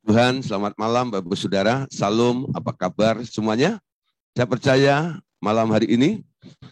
Tuhan, selamat malam Bapak Ibu Saudara. Salam, apa kabar semuanya? Saya percaya malam hari ini,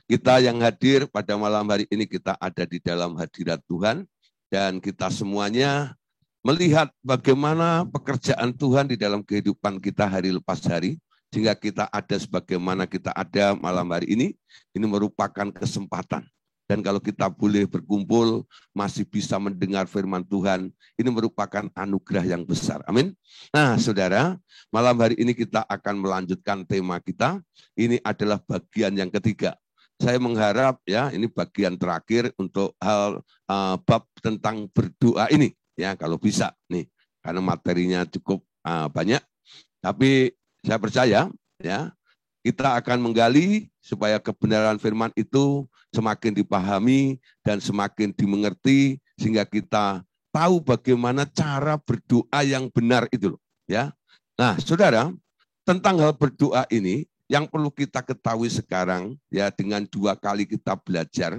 kita yang hadir pada malam hari ini, kita ada di dalam hadirat Tuhan. Dan kita semuanya melihat bagaimana pekerjaan Tuhan di dalam kehidupan kita hari lepas hari. Sehingga kita ada sebagaimana kita ada malam hari ini merupakan kesempatan. Dan kalau kita boleh berkumpul, masih bisa mendengar firman Tuhan, ini merupakan anugerah yang besar. Amin. Nah, saudara, malam hari ini kita akan melanjutkan tema kita. Ini adalah bagian yang ketiga. Saya mengharap ya, ini bagian terakhir untuk hal bab tentang berdoa ini. Ya, kalau bisa nih, karena materinya cukup banyak. Tapi saya percaya ya, kita akan menggali supaya kebenaran firman itu semakin dipahami dan semakin dimengerti sehingga kita tahu bagaimana cara berdoa yang benar itu loh, ya. Nah, saudara, tentang hal berdoa ini yang perlu kita ketahui sekarang ya, dengan 2 kali kita belajar,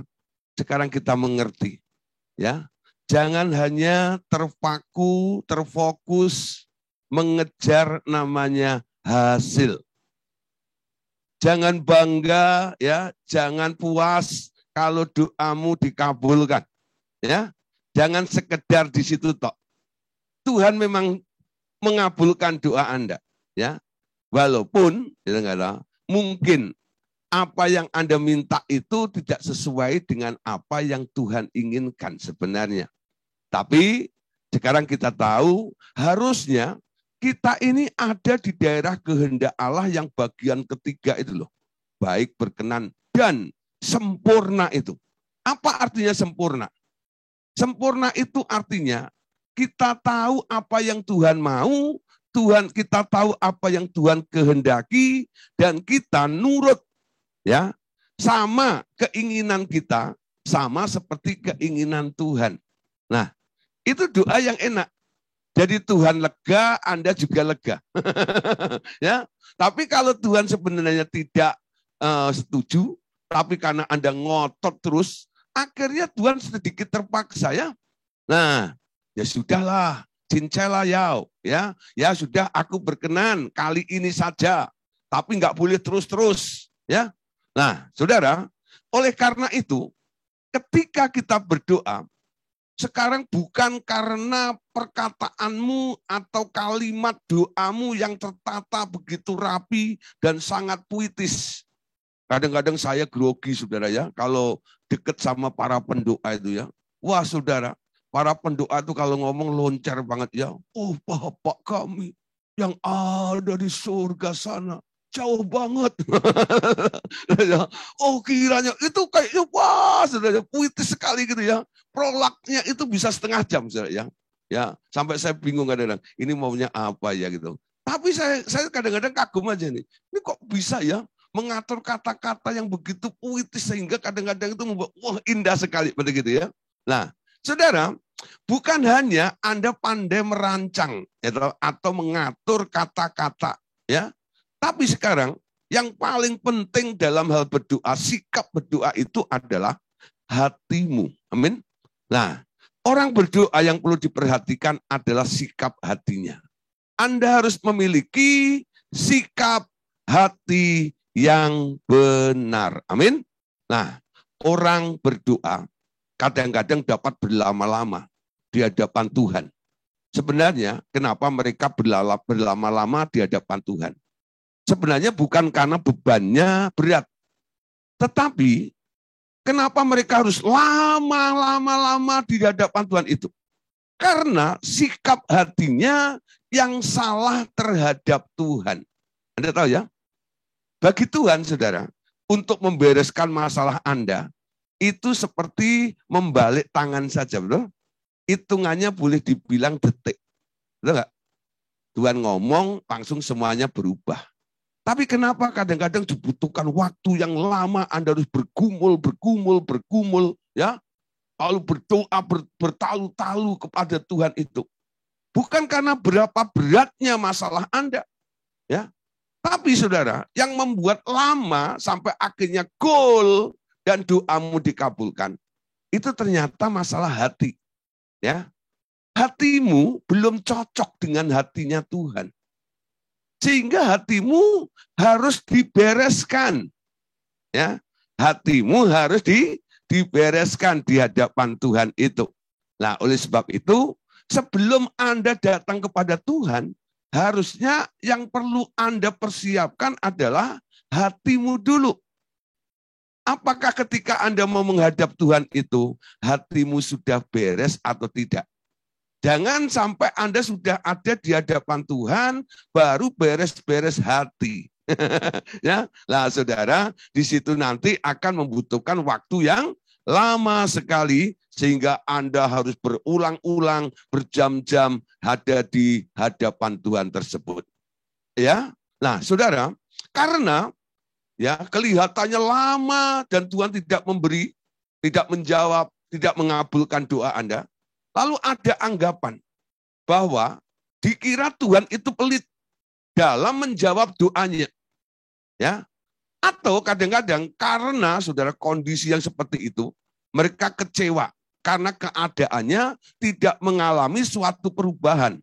sekarang kita mengerti, ya. Jangan hanya terpaku, terfokus mengejar namanya hasil. Jangan bangga ya, jangan puas kalau doamu dikabulkan. Ya. Jangan sekedar di situ tok. Tuhan memang mengabulkan doa Anda, ya. Walaupun mungkin apa yang Anda minta itu tidak sesuai dengan apa yang Tuhan inginkan sebenarnya. Tapi sekarang kita tahu harusnya kita ini ada di daerah kehendak Allah yang bagian ketiga itu loh. Baik, berkenan, dan sempurna itu. Apa artinya sempurna? Sempurna itu artinya kita tahu apa yang Tuhan mau, kita tahu apa yang Tuhan kehendaki, dan kita nurut. Ya, sama keinginan kita, sama seperti keinginan Tuhan. Nah, itu doa yang enak. Jadi Tuhan lega, Anda juga lega. Ya, tapi kalau Tuhan sebenarnya tidak setuju, tapi karena Anda ngotot terus, akhirnya Tuhan sedikit terpaksa ya. Nah, ya sudahlah, cincela ya, ya sudah aku berkenan kali ini saja, tapi nggak boleh terus-terus, ya. Nah, saudara, oleh karena itu, ketika kita berdoa, sekarang bukan karena perkataanmu atau kalimat doamu yang tertata begitu rapi dan sangat puitis. Kadang-kadang saya grogi, saudara ya, kalau dekat sama para pendoa itu ya. Wah, saudara, para pendoa itu kalau ngomong loncar banget ya. Oh, Bapak kami yang ada di surga sana. Jauh banget. Oh, kiranya itu kayaknya wah, saudara, puitis sekali gitu ya. Prolognya itu bisa setengah jam, saudara ya. Ya, sampai saya bingung kadang-kadang, ini maunya apa ya gitu. Tapi saya kadang-kadang kagum aja nih. Ini kok bisa ya mengatur kata-kata yang begitu puitis sehingga kadang-kadang itu membuat wah indah sekali pada gitu ya. Nah, saudara, bukan hanya Anda pandai merancang atau mengatur kata-kata ya. Tapi sekarang yang paling penting dalam hal berdoa, sikap berdoa itu adalah hatimu. Amin. Nah, orang berdoa yang perlu diperhatikan adalah sikap hatinya. Anda harus memiliki sikap hati yang benar. Amin. Nah, orang berdoa kadang-kadang dapat berlama-lama di hadapan Tuhan. Sebenarnya kenapa mereka berlama-lama di hadapan Tuhan? Sebenarnya bukan karena bebannya berat. Tetapi kenapa mereka harus lama-lama di hadapan Tuhan itu? Karena sikap hatinya yang salah terhadap Tuhan. Anda tahu ya? Bagi Tuhan, saudara, untuk membereskan masalah Anda, itu seperti membalik tangan saja, betul? Hitungannya boleh dibilang detik. Betul nggak? Tuhan ngomong, langsung semuanya berubah. Tapi kenapa kadang-kadang dibutuhkan waktu yang lama, Anda harus bergumul, ya. Lalu berdoa bertalu-talu kepada Tuhan itu. Bukan karena berapa beratnya masalah Anda, ya. Tapi saudara, yang membuat lama sampai akhirnya goal dan doamu dikabulkan, itu ternyata masalah hati, ya. hatimu belum cocok dengan hatinya Tuhan. Sehingga hatimu harus dibereskan. Ya, hatimu harus dibereskan di hadapan Tuhan itu. Nah, oleh sebab itu, sebelum Anda datang kepada Tuhan, harusnya yang perlu Anda persiapkan adalah hatimu dulu. Apakah ketika Anda mau menghadap Tuhan itu, hatimu sudah beres atau tidak? Jangan sampai Anda sudah ada di hadapan Tuhan, baru beres-beres hati. Ya, lah saudara, di situ nanti akan membutuhkan waktu yang lama sekali, sehingga Anda harus berulang-ulang, berjam-jam ada di hadapan Tuhan tersebut. Ya, nah saudara, karena ya kelihatannya lama dan Tuhan tidak memberi, tidak menjawab, tidak mengabulkan doa Anda, lalu ada anggapan bahwa dikira Tuhan itu pelit dalam menjawab doanya. Ya, atau kadang-kadang karena saudara kondisi yang seperti itu, mereka kecewa karena keadaannya tidak mengalami suatu perubahan.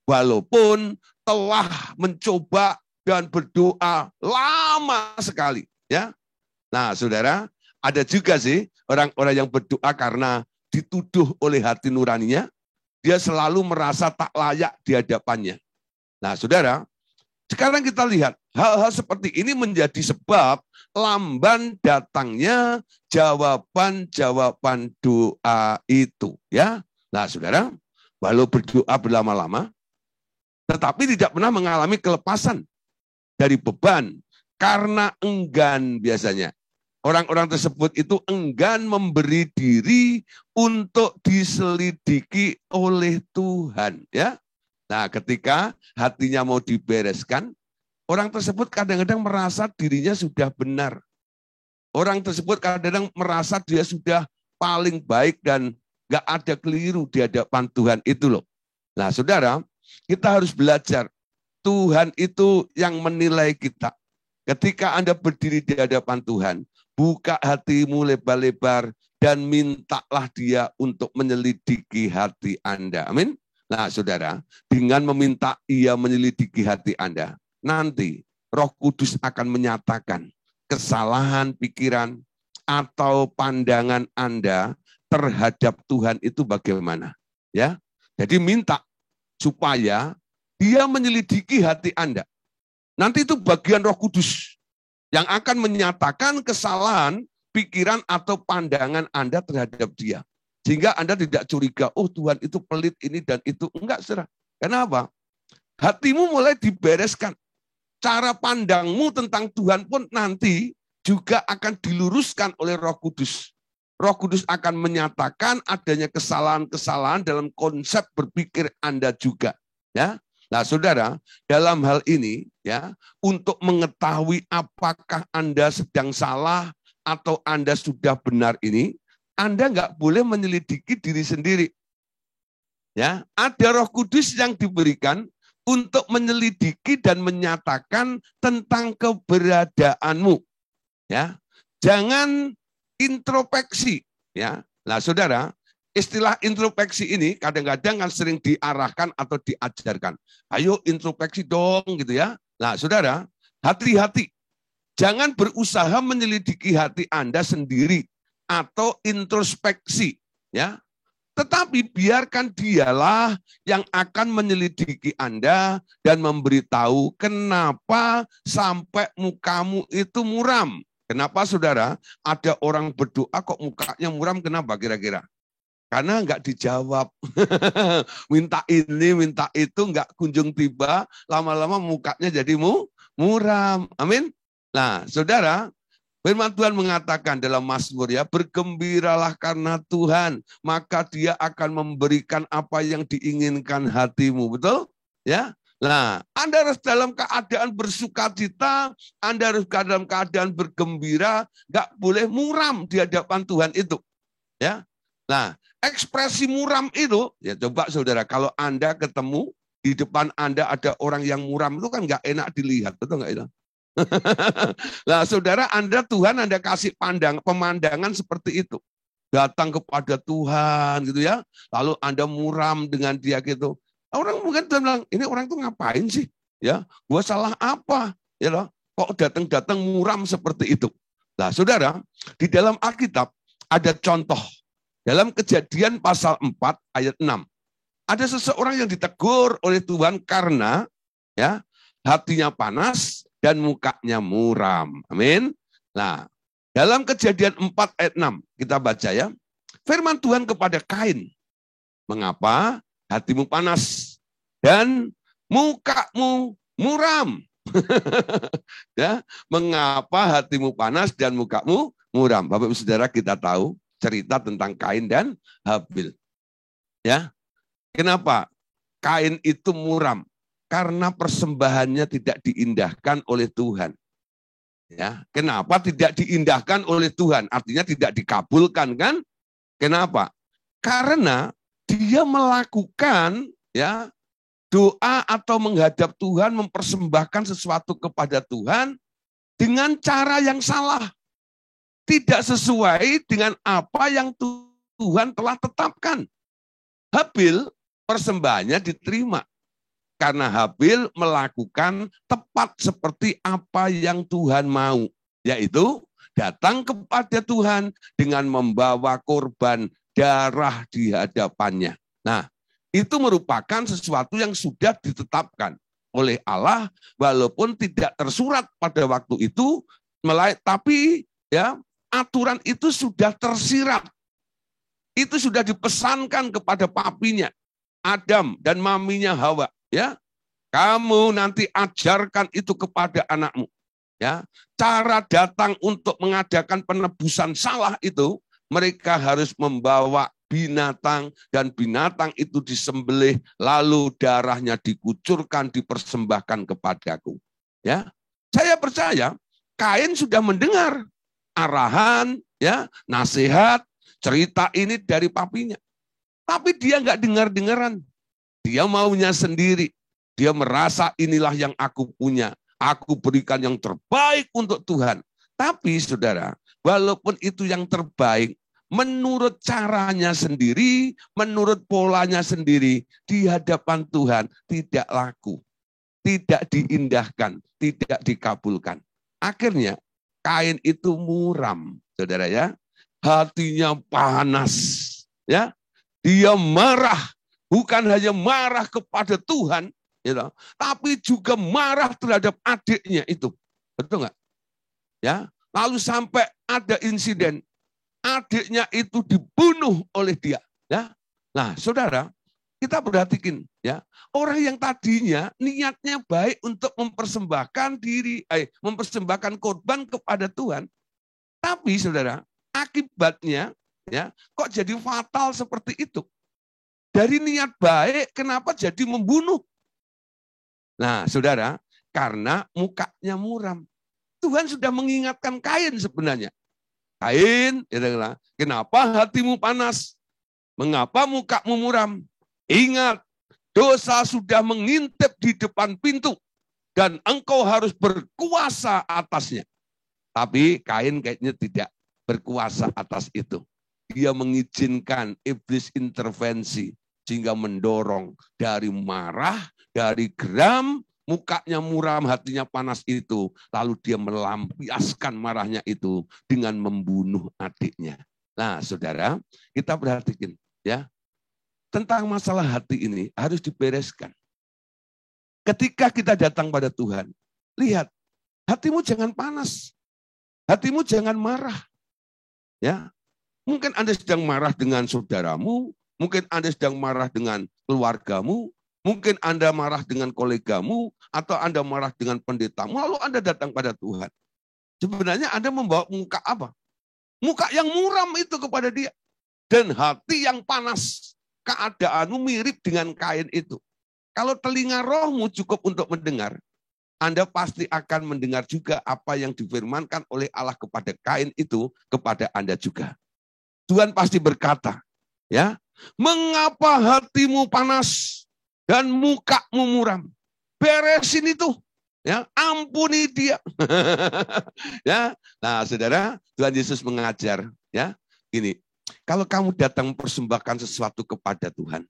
Walaupun telah mencoba dan berdoa lama sekali. Ya, nah saudara, ada juga sih orang-orang yang berdoa karena dituduh oleh hati nuraninya, dia selalu merasa tak layak di hadapannya. Nah saudara, sekarang kita lihat, hal-hal seperti ini menjadi sebab lamban datangnya jawaban-jawaban doa itu. Ya, nah saudara, walau berdoa berlama-lama, tetapi tidak pernah mengalami kelepasan dari beban karena enggan biasanya. Orang-orang tersebut itu enggan memberi diri untuk diselidiki oleh Tuhan. Ya, nah ketika hatinya mau dibereskan, orang tersebut kadang-kadang merasa dirinya sudah benar. Orang tersebut kadang-kadang merasa dia sudah paling baik dan gak ada keliru di hadapan Tuhan itu loh. Nah saudara, kita harus belajar. Tuhan itu yang menilai kita. Ketika Anda berdiri di hadapan Tuhan, buka hatimu lebar-lebar dan mintalah Dia untuk menyelidiki hati Anda. Amin. Nah saudara, dengan meminta Ia menyelidiki hati Anda, nanti Roh Kudus akan menyatakan kesalahan pikiran atau pandangan Anda terhadap Tuhan itu bagaimana. Ya, jadi minta supaya Dia menyelidiki hati Anda. Nanti itu bagian Roh Kudus yang akan menyatakan kesalahan pikiran atau pandangan Anda terhadap Dia. Sehingga Anda tidak curiga, oh Tuhan itu pelit ini dan itu. Enggak, saudara. Kenapa? Hatimu mulai dibereskan. Cara pandangmu tentang Tuhan pun nanti juga akan diluruskan oleh Roh Kudus. Roh Kudus akan menyatakan adanya kesalahan-kesalahan dalam konsep berpikir Anda juga. Ya, nah saudara, dalam hal ini ya, untuk mengetahui apakah Anda sedang salah atau Anda sudah benar ini, Anda nggak boleh menyelidiki diri sendiri. Ya, ada Roh Kudus yang diberikan untuk menyelidiki dan menyatakan tentang keberadaanmu. Ya, jangan introspeksi. Ya, nah saudara, istilah introspeksi ini kadang-kadang kan sering diarahkan atau diajarkan. Ayo introspeksi dong gitu ya. Nah saudara, hati-hati. Jangan berusaha menyelidiki hati Anda sendiri atau introspeksi. Ya, tetapi biarkan Dialah yang akan menyelidiki Anda dan memberitahu kenapa sampai mukamu itu muram. Kenapa saudara? Ada orang berdoa kok mukanya muram, kenapa kira-kira? Karena enggak dijawab. Minta ini, minta itu, enggak kunjung tiba, lama-lama mukanya jadi muram. Amin. Nah, saudara, firman Tuhan mengatakan dalam Mazmur ya, bergembiralah karena Tuhan, maka Dia akan memberikan apa yang diinginkan hatimu. Betul? Ya. Nah, Anda harus dalam keadaan bersukacita, Anda harus dalam keadaan bergembira, enggak boleh muram di hadapan Tuhan itu. Ya. Nah, ekspresi muram itu, ya coba saudara, kalau Anda ketemu di depan Anda ada orang yang muram, itu kan enggak enak dilihat, betul enggak itu? Nah, saudara, Anda Tuhan Anda kasih pemandangan seperti itu. datang kepada Tuhan gitu ya. Lalu Anda muram dengan dia gitu. Orang mungkin bilang, ini orang tuh ngapain sih? Ya, gua salah apa? Ya loh, kok datang-datang muram seperti itu? Nah, saudara, di dalam Alkitab ada contoh. Dalam Kejadian pasal 4 ayat 6. Ada seseorang yang ditegur oleh Tuhan karena ya hatinya panas dan mukanya muram. Amin. Nah, dalam Kejadian 4 ayat 6 kita baca ya. Firman Tuhan kepada Kain. Mengapa hatimu panas dan mukamu muram? Ya, mengapa hatimu panas dan mukamu muram? Bapak Ibu Saudara, kita tahu cerita tentang Kain dan Habil. Ya. Kenapa Kain itu muram? Karena persembahannya tidak diindahkan oleh Tuhan. Ya, kenapa tidak diindahkan oleh Tuhan? Artinya tidak dikabulkan kan? Kenapa? Karena dia melakukan ya doa atau menghadap Tuhan, mempersembahkan sesuatu kepada Tuhan dengan cara yang salah. Tidak sesuai dengan apa yang Tuhan telah tetapkan. Habil persembahannya diterima. Karena Habil melakukan tepat seperti apa yang Tuhan mau. Yaitu datang kepada Tuhan dengan membawa korban darah di hadapannya. Nah, itu merupakan sesuatu yang sudah ditetapkan oleh Allah, walaupun tidak tersurat pada waktu itu, tapi ya aturan itu sudah tersirat. Itu sudah dipesankan kepada papinya, Adam dan maminya Hawa. Ya, kamu nanti ajarkan itu kepada anakmu. Ya, cara datang untuk mengadakan penebusan salah itu, mereka harus membawa binatang dan binatang itu disembelih lalu darahnya dikucurkan dipersembahkan kepadaku. Ya, saya percaya Kain sudah mendengar arahan, ya, nasihat, cerita ini dari papinya. Tapi dia nggak dengar-dengaran. Dia maunya sendiri. Dia merasa inilah yang aku punya. Aku berikan yang terbaik untuk Tuhan. Tapi saudara, walaupun itu yang terbaik, menurut caranya sendiri, menurut polanya sendiri, di hadapan Tuhan tidak laku, tidak diindahkan, tidak dikabulkan. Akhirnya Kain itu muram, saudara ya, hatinya panas, ya, dia marah, bukan hanya marah kepada Tuhan, ya, tapi juga marah terhadap adiknya itu, betul nggak? Ya, lalu sampai ada insiden. Adiknya itu dibunuh oleh dia. Ya, nah, saudara, kita perhatikan ya, orang yang tadinya niatnya baik untuk mempersembahkan diri, mempersembahkan korban kepada Tuhan, tapi saudara, akibatnya ya, kok jadi fatal seperti itu? Dari niat baik, kenapa jadi membunuh? Nah, saudara, karena mukanya muram. Tuhan sudah mengingatkan Kain sebenarnya. Kain, kenapa hatimu panas? Mengapa mukamu muram? Ingat, dosa sudah mengintip di depan pintu dan engkau harus berkuasa atasnya. Tapi Kain kayaknya tidak berkuasa atas itu. Dia mengizinkan iblis intervensi sehingga mendorong dari marah, dari geram, mukanya muram, hatinya panas itu. Lalu dia melampiaskan marahnya itu dengan membunuh adiknya. Nah, saudara, kita perhatikan ya. Tentang masalah hati ini harus dibereskan. Ketika kita datang pada Tuhan, lihat, hatimu jangan panas. Hatimu jangan marah. Ya. Mungkin Anda sedang marah dengan saudaramu, mungkin Anda sedang marah dengan keluargamu, mungkin Anda marah dengan kolegamu, atau Anda marah dengan pendetamu, lalu Anda datang pada Tuhan. Sebenarnya Anda membawa muka apa? Muka yang muram itu kepada dia. Dan hati yang panas. Keadaanmu mirip dengan Kain itu. Kalau telinga rohmu cukup untuk mendengar, Anda pasti akan mendengar juga apa yang difirmankan oleh Allah kepada Kain itu kepada Anda juga. Tuhan pasti berkata, ya, mengapa hatimu panas dan mukamu muram? Beresin itu, ya, ampuni dia. Ya, nah, saudara, Tuhan Yesus mengajar, ya, ini Kalau kamu datang mempersembahkan sesuatu kepada Tuhan,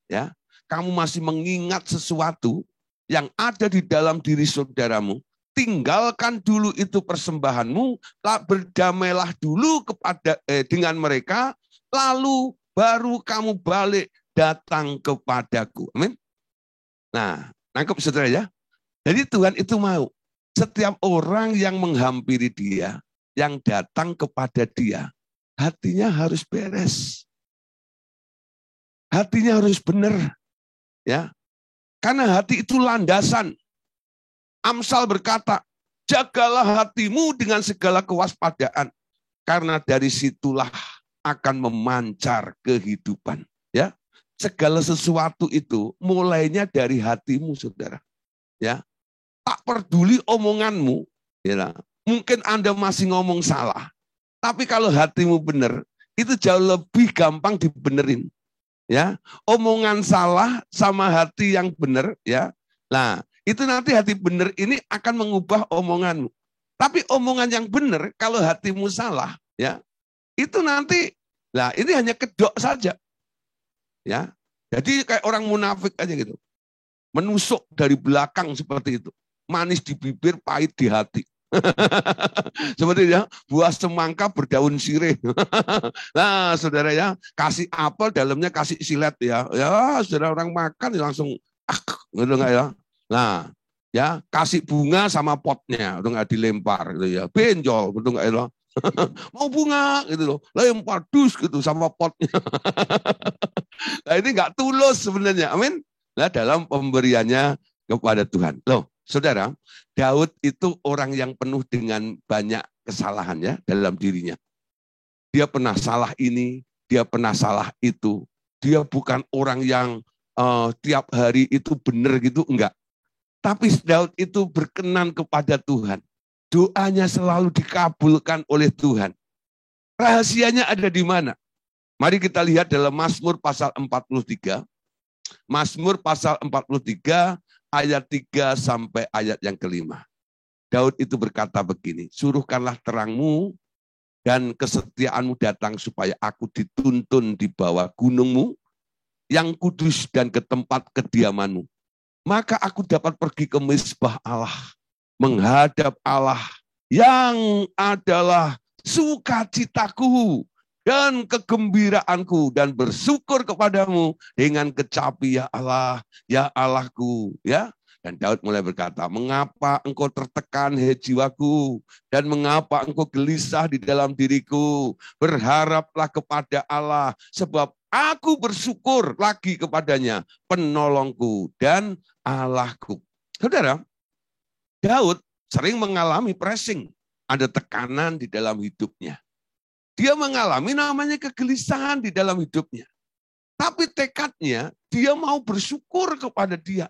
ya, kamu masih mengingat sesuatu yang ada di dalam diri saudaramu, tinggalkan dulu itu persembahanmu, berdamailah dulu dengan mereka, lalu baru kamu balik datang kepadaku. Amin. Nah, nangkep saudara ya. Jadi Tuhan itu mau setiap orang yang menghampiri dia, yang datang kepada dia, hatinya harus beres. Hatinya harus benar. Ya. Karena hati itu landasan. Amsal berkata, jagalah hatimu dengan segala kewaspadaan, karena dari situlah akan memancar kehidupan. Ya, segala sesuatu itu mulainya dari hatimu, saudara. Ya, tak peduli omonganmu. Ya, mungkin Anda masih ngomong salah, tapi kalau hatimu benar, itu jauh lebih gampang dibenerin. Ya, omongan salah sama hati yang benar, ya. Nah, itu nanti hati benar ini akan mengubah omonganmu. Tapi omongan yang benar, kalau hatimu salah, ya, itu nanti, nah ini hanya kedok saja. Ya, jadi kayak orang munafik aja gitu. Menusuk dari belakang seperti itu. Manis di bibir, pahit di hati. Seperti ya, buah semangka berdaun sirih. Nah, saudara ya, kasih apel dalamnya kasih silet ya. Ya, saudara orang makan langsung gitu enggak ya. Nah, ya, kasih bunga sama potnya, udah enggak dilempar gitu ya. Benjol, betul enggak ya. Mau bunga gitu loh, lempar dus gitu sama potnya. Nah, ini enggak tulus sebenarnya. Amin. Nah, dalam pemberiannya kepada Tuhan. Loh, saudara, Daud itu orang yang penuh dengan banyak kesalahan ya dalam dirinya. Dia pernah salah ini, dia pernah salah itu. Dia bukan orang yang tiap hari itu benar gitu, enggak. Tapi Daud itu berkenan kepada Tuhan. Doanya selalu dikabulkan oleh Tuhan. Rahasianya ada di mana? Mari kita lihat dalam Mazmur pasal 43. Mazmur pasal 43 ayat 3 sampai ayat yang kelima. Daud itu berkata begini, suruhkanlah terangmu dan kesetiaanmu datang supaya aku dituntun di bawah gunungmu yang kudus dan ke tempat kediamanmu. Maka aku dapat pergi ke mezbah Allah, menghadap Allah yang adalah sukacitaku dan kegembiraanku, dan bersyukur kepadamu dengan kecapi ya Allah, ya Allahku. Ya. Dan Daud mulai berkata, mengapa engkau tertekan hei jiwaku, dan mengapa engkau gelisah di dalam diriku? Berharaplah kepada Allah, sebab aku bersyukur lagi kepadanya, penolongku dan Allahku. Saudara, Daud sering mengalami pressing, ada tekanan di dalam hidupnya. Dia mengalami namanya kegelisahan di dalam hidupnya. Tapi tekadnya, dia mau bersyukur kepada dia.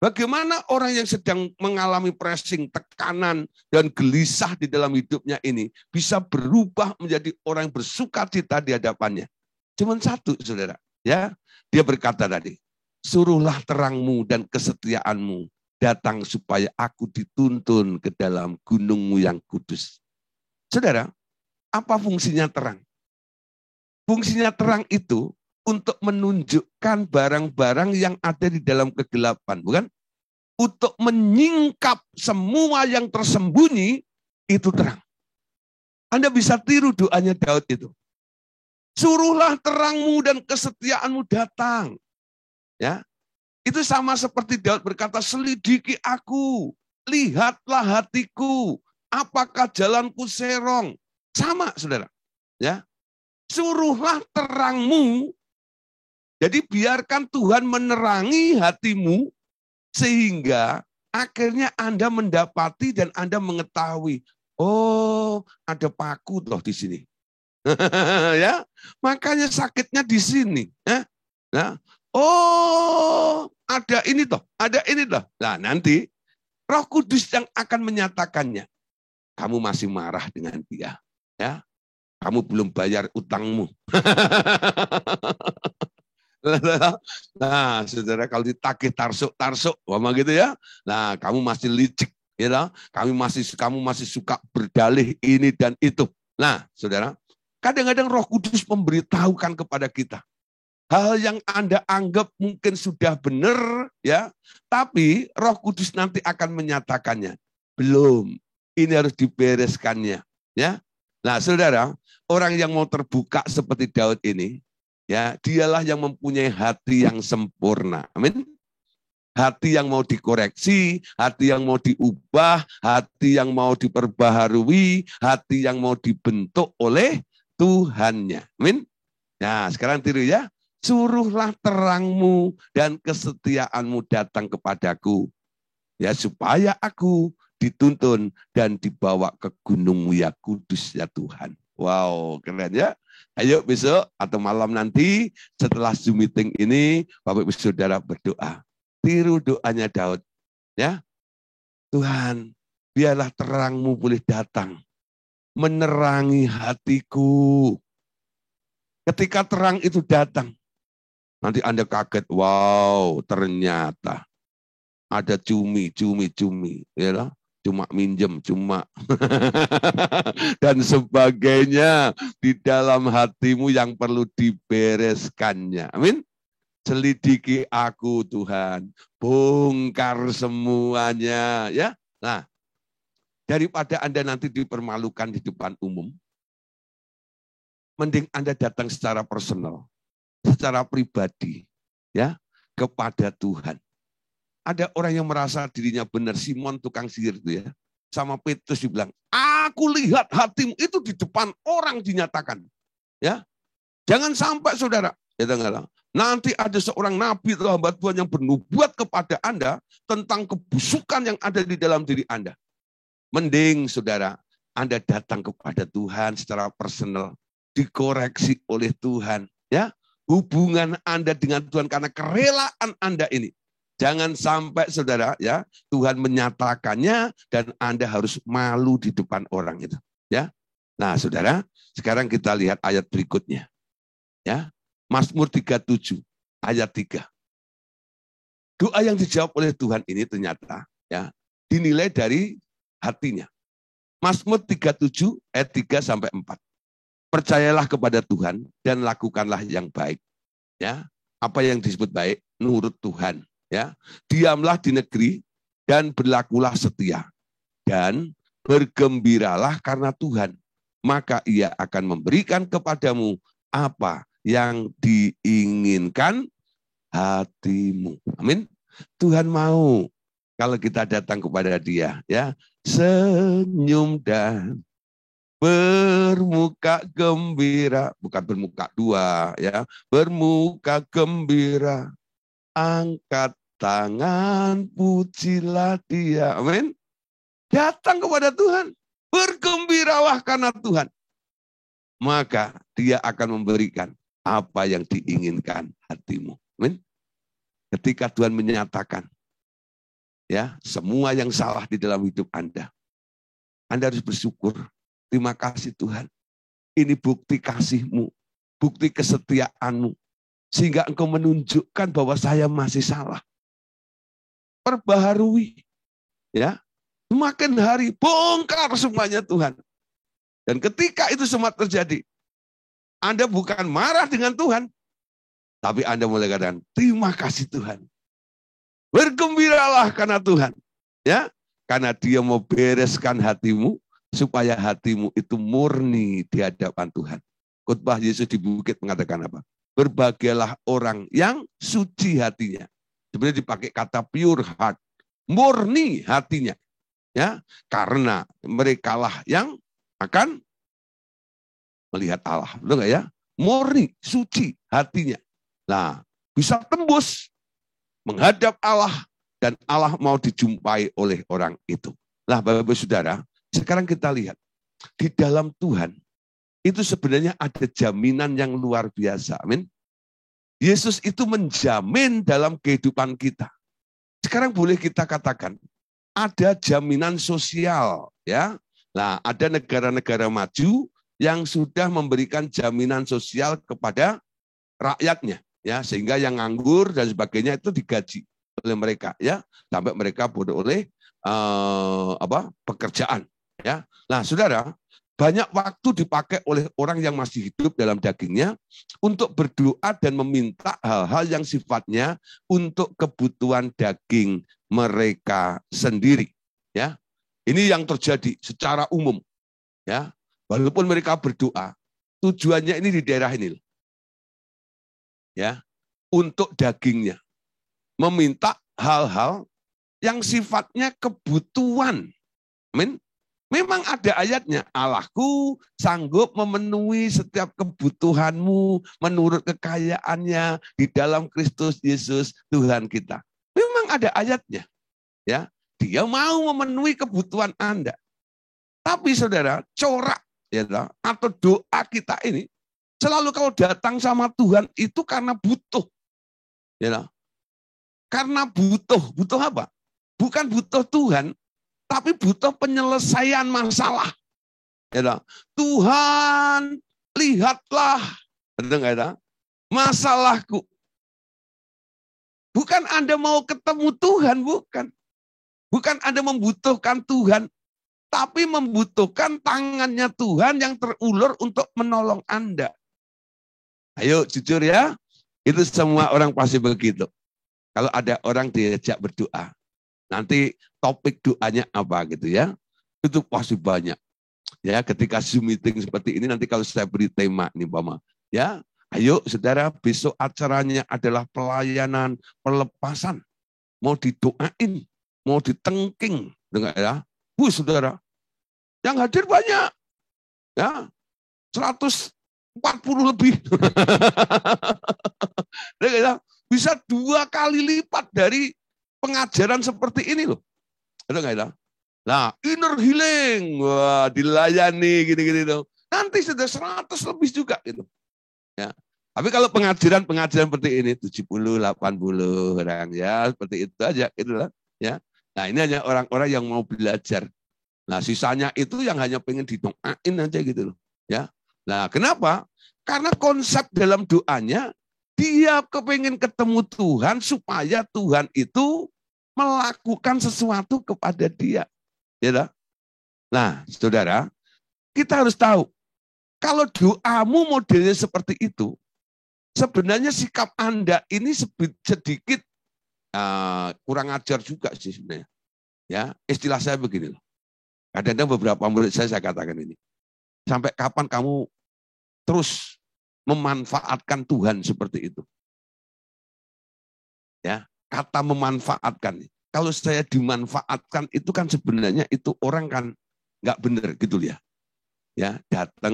Bagaimana orang yang sedang mengalami pressing, tekanan, dan gelisah di dalam hidupnya ini bisa berubah menjadi orang yang bersukacita di hadapannya? Cuman satu, saudara. Ya, dia berkata tadi, suruhlah terangmu dan kesetiaanmu datang supaya aku dituntun ke dalam gunungmu yang kudus. Saudara, apa fungsinya terang? Fungsinya terang itu untuk menunjukkan barang-barang yang ada di dalam kegelapan, bukan? Untuk menyingkap semua yang tersembunyi, itu terang. Anda bisa tiru doanya Daud itu. Suruhlah terangmu dan kesetiaanmu datang. Ya, itu sama seperti Daud berkata, selidiki aku, lihatlah hatiku, apakah jalanku serong. Sama, saudara. Ya, suruhlah terangmu. Jadi biarkan Tuhan menerangi hatimu sehingga akhirnya Anda mendapati dan Anda mengetahui, oh, ada paku toh di sini. Ya, makanya sakitnya di sini. Ya. Nah, oh, ada ini toh, ada ini toh. Nah, nanti Roh Kudus yang akan menyatakannya. Kamu masih marah dengan dia, ya. Kamu belum bayar utangmu. Nah, saudara, kalau ditagih tarsuk, gitu ya. Nah, kamu masih licik, ya. Kamu masih suka berdalih ini dan itu. Nah, saudara, Kadang-kadang Roh Kudus memberitahukan kepada kita hal yang Anda anggap mungkin sudah benar, ya, tapi Roh Kudus nanti akan menyatakannya. Belum, ini harus dibereskannya, ya. Nah, saudara, orang yang mau terbuka seperti Daud ini, ya, dialah yang mempunyai hati yang sempurna. Amin. Hati yang mau dikoreksi, hati yang mau diubah, hati yang mau diperbaharui, hati yang mau dibentuk oleh Tuhannya. Amin. Nah, sekarang tiru ya. Suruhlah terangmu dan kesetiaanmu datang kepadaku, ya, supaya aku dituntun dan dibawa ke gunung-Mu ya kudus ya Tuhan. Wow, keren ya. Ayo besok atau malam nanti setelah Zoom meeting ini, Bapak Ibu Saudara berdoa. Tiru doanya Daud, ya. Tuhan, biarlah terangmu boleh datang, menerangi hatiku. Ketika terang itu datang, nanti Anda kaget, wow, ternyata ada cumi, ya, cuma minjem, cuma dan sebagainya di dalam hatimu yang perlu dibereskannya. Amin. Selidiki aku Tuhan, bongkar semuanya, ya. Nah, daripada Anda nanti dipermalukan di depan umum, mending Anda datang secara personal, secara pribadi, ya, kepada Tuhan. Ada orang yang merasa dirinya benar, Simon tukang sihir itu, ya, sama Petrus dibilang, aku lihat hatimu, itu di depan orang dinyatakan, ya. Jangan sampai saudara, ya, nanti ada seorang nabi atau hamba Tuhan yang bernubuat kepada Anda tentang kebusukan yang ada di dalam diri Anda. Mending saudara, Anda datang kepada Tuhan secara personal, dikoreksi oleh Tuhan, ya. Hubungan Anda dengan Tuhan karena kerelaan Anda ini. Jangan sampai saudara, ya, Tuhan menyatakannya dan Anda harus malu di depan orang itu, ya. Nah, saudara, sekarang kita lihat ayat berikutnya. Ya. Mazmur 37 ayat 3. Doa yang dijawab oleh Tuhan ini ternyata, ya, dinilai dari hatinya. Mazmur 37 ayat 3 sampai 4. Percayalah kepada Tuhan dan lakukanlah yang baik. Ya, apa yang disebut baik? Nurut Tuhan. Ya, diamlah di negeri dan berlakulah setia dan bergembiralah karena Tuhan. Maka Ia akan memberikan kepadamu apa yang diinginkan hatimu. Amin. Tuhan mau kalau kita datang kepada Dia, ya, senyum dan bermuka gembira, bukan bermuka dua, ya, bermuka gembira, angkat tangan, pujilah Dia. Amin. Datang kepada Tuhan, bergembiralah karena Tuhan. Maka Dia akan memberikan apa yang diinginkan hatimu. Amin. Ketika Tuhan menyatakan, ya, semua yang salah di dalam hidup Anda harus bersyukur. Terima kasih Tuhan. Ini bukti kasih-Mu, bukti kesetiaan-Mu, sehingga Engkau menunjukkan bahwa saya masih salah. Perbaharui, ya. Semakin hari bongkar semuanya Tuhan. Dan ketika itu semua terjadi, Anda bukan marah dengan Tuhan, tapi Anda mulai katakan, terima kasih Tuhan. Bergembiralah karena Tuhan. Ya, karena Dia mau bereskan hatimu, supaya hatimu itu murni di hadapan Tuhan. Khotbah Yesus di bukit mengatakan apa? Berbahagialah orang yang suci hatinya. Sebenarnya dipakai kata pure heart. Murni hatinya. Ya, karena merekalah yang akan melihat Allah, betul nggak ya? Murni, suci hatinya. Nah, bisa tembus menghadap Allah dan Allah mau dijumpai oleh orang itu. Nah, Bapak-Ibu Saudara, sekarang kita lihat di dalam Tuhan itu sebenarnya ada jaminan yang luar biasa. Amin. Yesus itu menjamin dalam kehidupan kita. Sekarang boleh kita katakan ada jaminan sosial, ya. Nah, ada negara-negara maju yang sudah memberikan jaminan sosial kepada rakyatnya, ya, sehingga yang nganggur dan sebagainya itu digaji oleh mereka, ya, sampai mereka beroleh pekerjaan, ya. Nah, saudara, banyak waktu dipakai oleh orang yang masih hidup dalam dagingnya untuk berdoa dan meminta hal-hal yang sifatnya untuk kebutuhan daging mereka sendiri. Ya, ini yang terjadi secara umum. Ya, walaupun mereka berdoa, tujuannya ini di daerah ini, ya, untuk dagingnya, meminta hal-hal yang sifatnya kebutuhan. Amin. Memang ada ayatnya, Allahku sanggup memenuhi setiap kebutuhanmu menurut kekayaannya di dalam Kristus Yesus Tuhan kita. Memang ada ayatnya. Ya, dia mau memenuhi kebutuhan Anda. Tapi saudara, corak ya, atau doa kita ini selalu kalau datang sama Tuhan itu karena butuh. Ya, karena butuh. Butuh apa? Bukan butuh Tuhan, tapi butuh penyelesaian masalah. Ya, Tuhan, lihatlah masalahku. Bukan Anda mau ketemu Tuhan, bukan. Bukan Anda membutuhkan Tuhan, tapi membutuhkan tangannya Tuhan yang terulur untuk menolong Anda. Ayo jujur ya, itu semua orang pasti begitu. Kalau ada orang diajak berdoa, nanti topik doanya apa gitu ya, itu pasti banyak. Ya, ketika Zoom meeting seperti ini, nanti kalau saya beri tema ini, Mama, ya, ayo saudara, besok acaranya adalah pelayanan pelepasan. Mau didoain, mau ditengking, dengar ya, saudara, yang hadir banyak, ya, 140 lebih. Bisa 2 kali lipat dari pengajaran seperti ini loh. Ada nggak ya? Nah, inner healing, wah, dilayani gini-gini tuh. Nanti sudah 100 lebih juga gitu. Ya. Tapi kalau pengajaran seperti ini 70, 80 orang ya, seperti itu aja gitu lah, ya. Nah, ini hanya orang-orang yang mau belajar. Nah, sisanya itu yang hanya pengen didoain aja gitu loh, ya. Nah, kenapa? Karena konsep dalam doanya dia kepengen ketemu Tuhan supaya Tuhan itu melakukan sesuatu kepada dia. Ya, nah, saudara, kita harus tahu, kalau doamu modelnya seperti itu, sebenarnya sikap Anda ini sedikit kurang ajar juga sih sebenarnya. Ya, istilah saya begini loh. Kadang-kadang beberapa murid saya katakan ini. Sampai kapan kamu terus memanfaatkan Tuhan seperti itu? Ya, kata memanfaatkan. Kalau saya dimanfaatkan itu kan sebenarnya itu orang kan nggak benar gitu ya. Ya, datang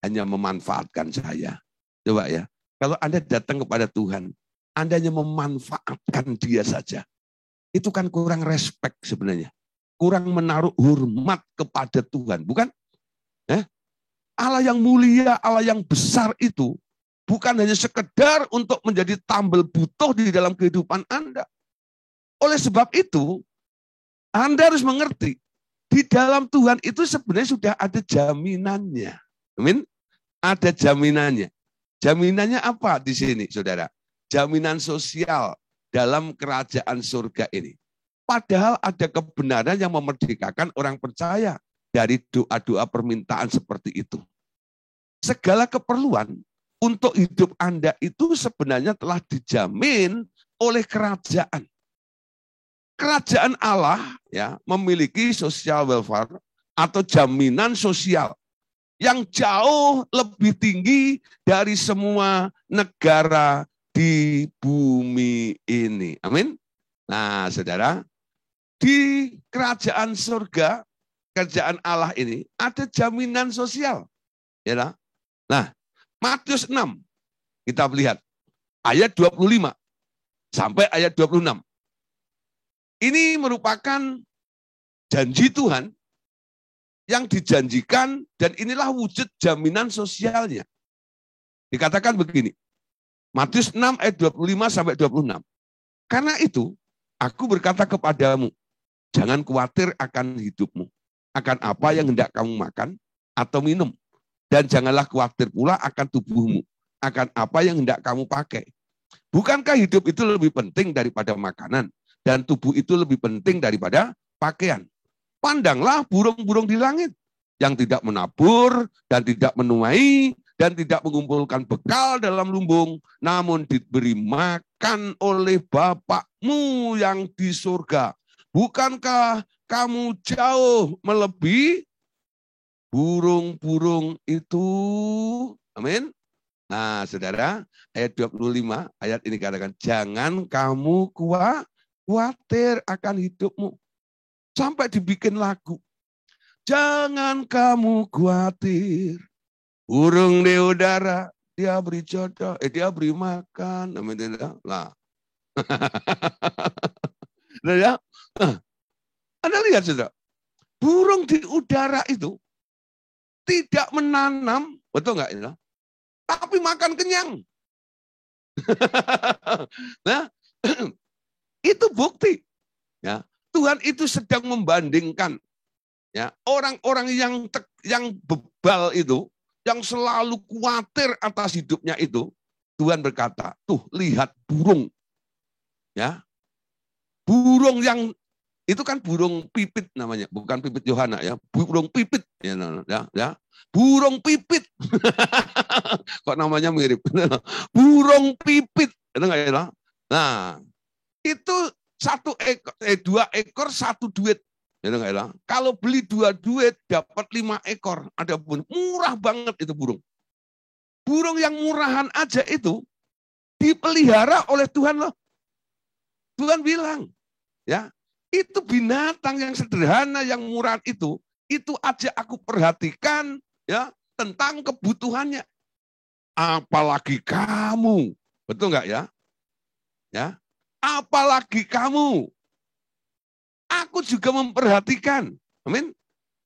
hanya memanfaatkan saya. Coba ya. Kalau Anda datang kepada Tuhan, Anda hanya memanfaatkan dia saja. Itu kan kurang respect sebenarnya. Kurang menaruh hormat kepada Tuhan, bukan? Allah yang mulia, Allah yang besar itu bukan hanya sekedar untuk menjadi tambal butuh di dalam kehidupan Anda. Oleh sebab itu, Anda harus mengerti, di dalam Tuhan itu sebenarnya sudah ada jaminannya. Amin? Ada jaminannya. Jaminannya apa di sini, saudara? Jaminan sosial dalam kerajaan surga ini. Padahal ada kebenaran yang memerdekakan orang percaya dari doa-doa permintaan seperti itu. Segala keperluan untuk hidup Anda itu sebenarnya telah dijamin oleh kerajaan. Kerajaan Allah ya memiliki social welfare atau jaminan sosial yang jauh lebih tinggi dari semua negara di bumi ini. Amin. Nah, saudara, di kerajaan surga, kerajaan Allah ini ada jaminan sosial. Ya, nah, Matius 6 kita lihat ayat 25 sampai ayat 26. Ini merupakan janji Tuhan yang dijanjikan dan inilah wujud jaminan sosialnya. Dikatakan begini, Matius 6 ayat 25 sampai 26. Karena itu, aku berkata kepadamu, jangan khawatir akan hidupmu, akan apa yang hendak kamu makan atau minum. Dan janganlah khawatir pula akan tubuhmu, akan apa yang hendak kamu pakai. Bukankah hidup itu lebih penting daripada makanan, dan tubuh itu lebih penting daripada pakaian? Pandanglah burung-burung di langit, yang tidak menabur dan tidak menuai dan tidak mengumpulkan bekal dalam lumbung, namun diberi makan oleh Bapakmu yang di surga. Bukankah kamu jauh melebihi burung-burung itu? Amin. Nah, saudara, ayat 25, ayat ini katakan, jangan kamu khawatir akan hidupmu. Sampai dibikin lagu. Jangan kamu khawatir. Burung di udara, dia beri jodoh, dia beri makan. Nah. Nah, ya. Anda lihat, saudara. Burung di udara itu tidak menanam, betul nggak itu? Tapi makan kenyang. Nah, itu bukti. Ya, Tuhan itu sedang membandingkan, ya, orang-orang yang bebal itu, yang selalu khawatir atas hidupnya itu. Tuhan berkata, tuh lihat burung, ya, burung yang itu kan burung pipit namanya, bukan pipit Yohana, ya, burung pipit, ya, burung pipit. Kok namanya mirip? Burung pipit, ya? Nah, itu dua ekor satu duit. Kalau beli 2 duit dapat 5 ekor. Ada pun murah banget itu burung. Burung yang murahan aja itu dipelihara oleh Tuhan loh. Tuhan bilang, ya, itu binatang yang sederhana yang murah itu aja aku perhatikan, ya, tentang kebutuhannya. Apalagi kamu, betul nggak ya? Ya, apalagi kamu. Aku juga memperhatikan. Amin.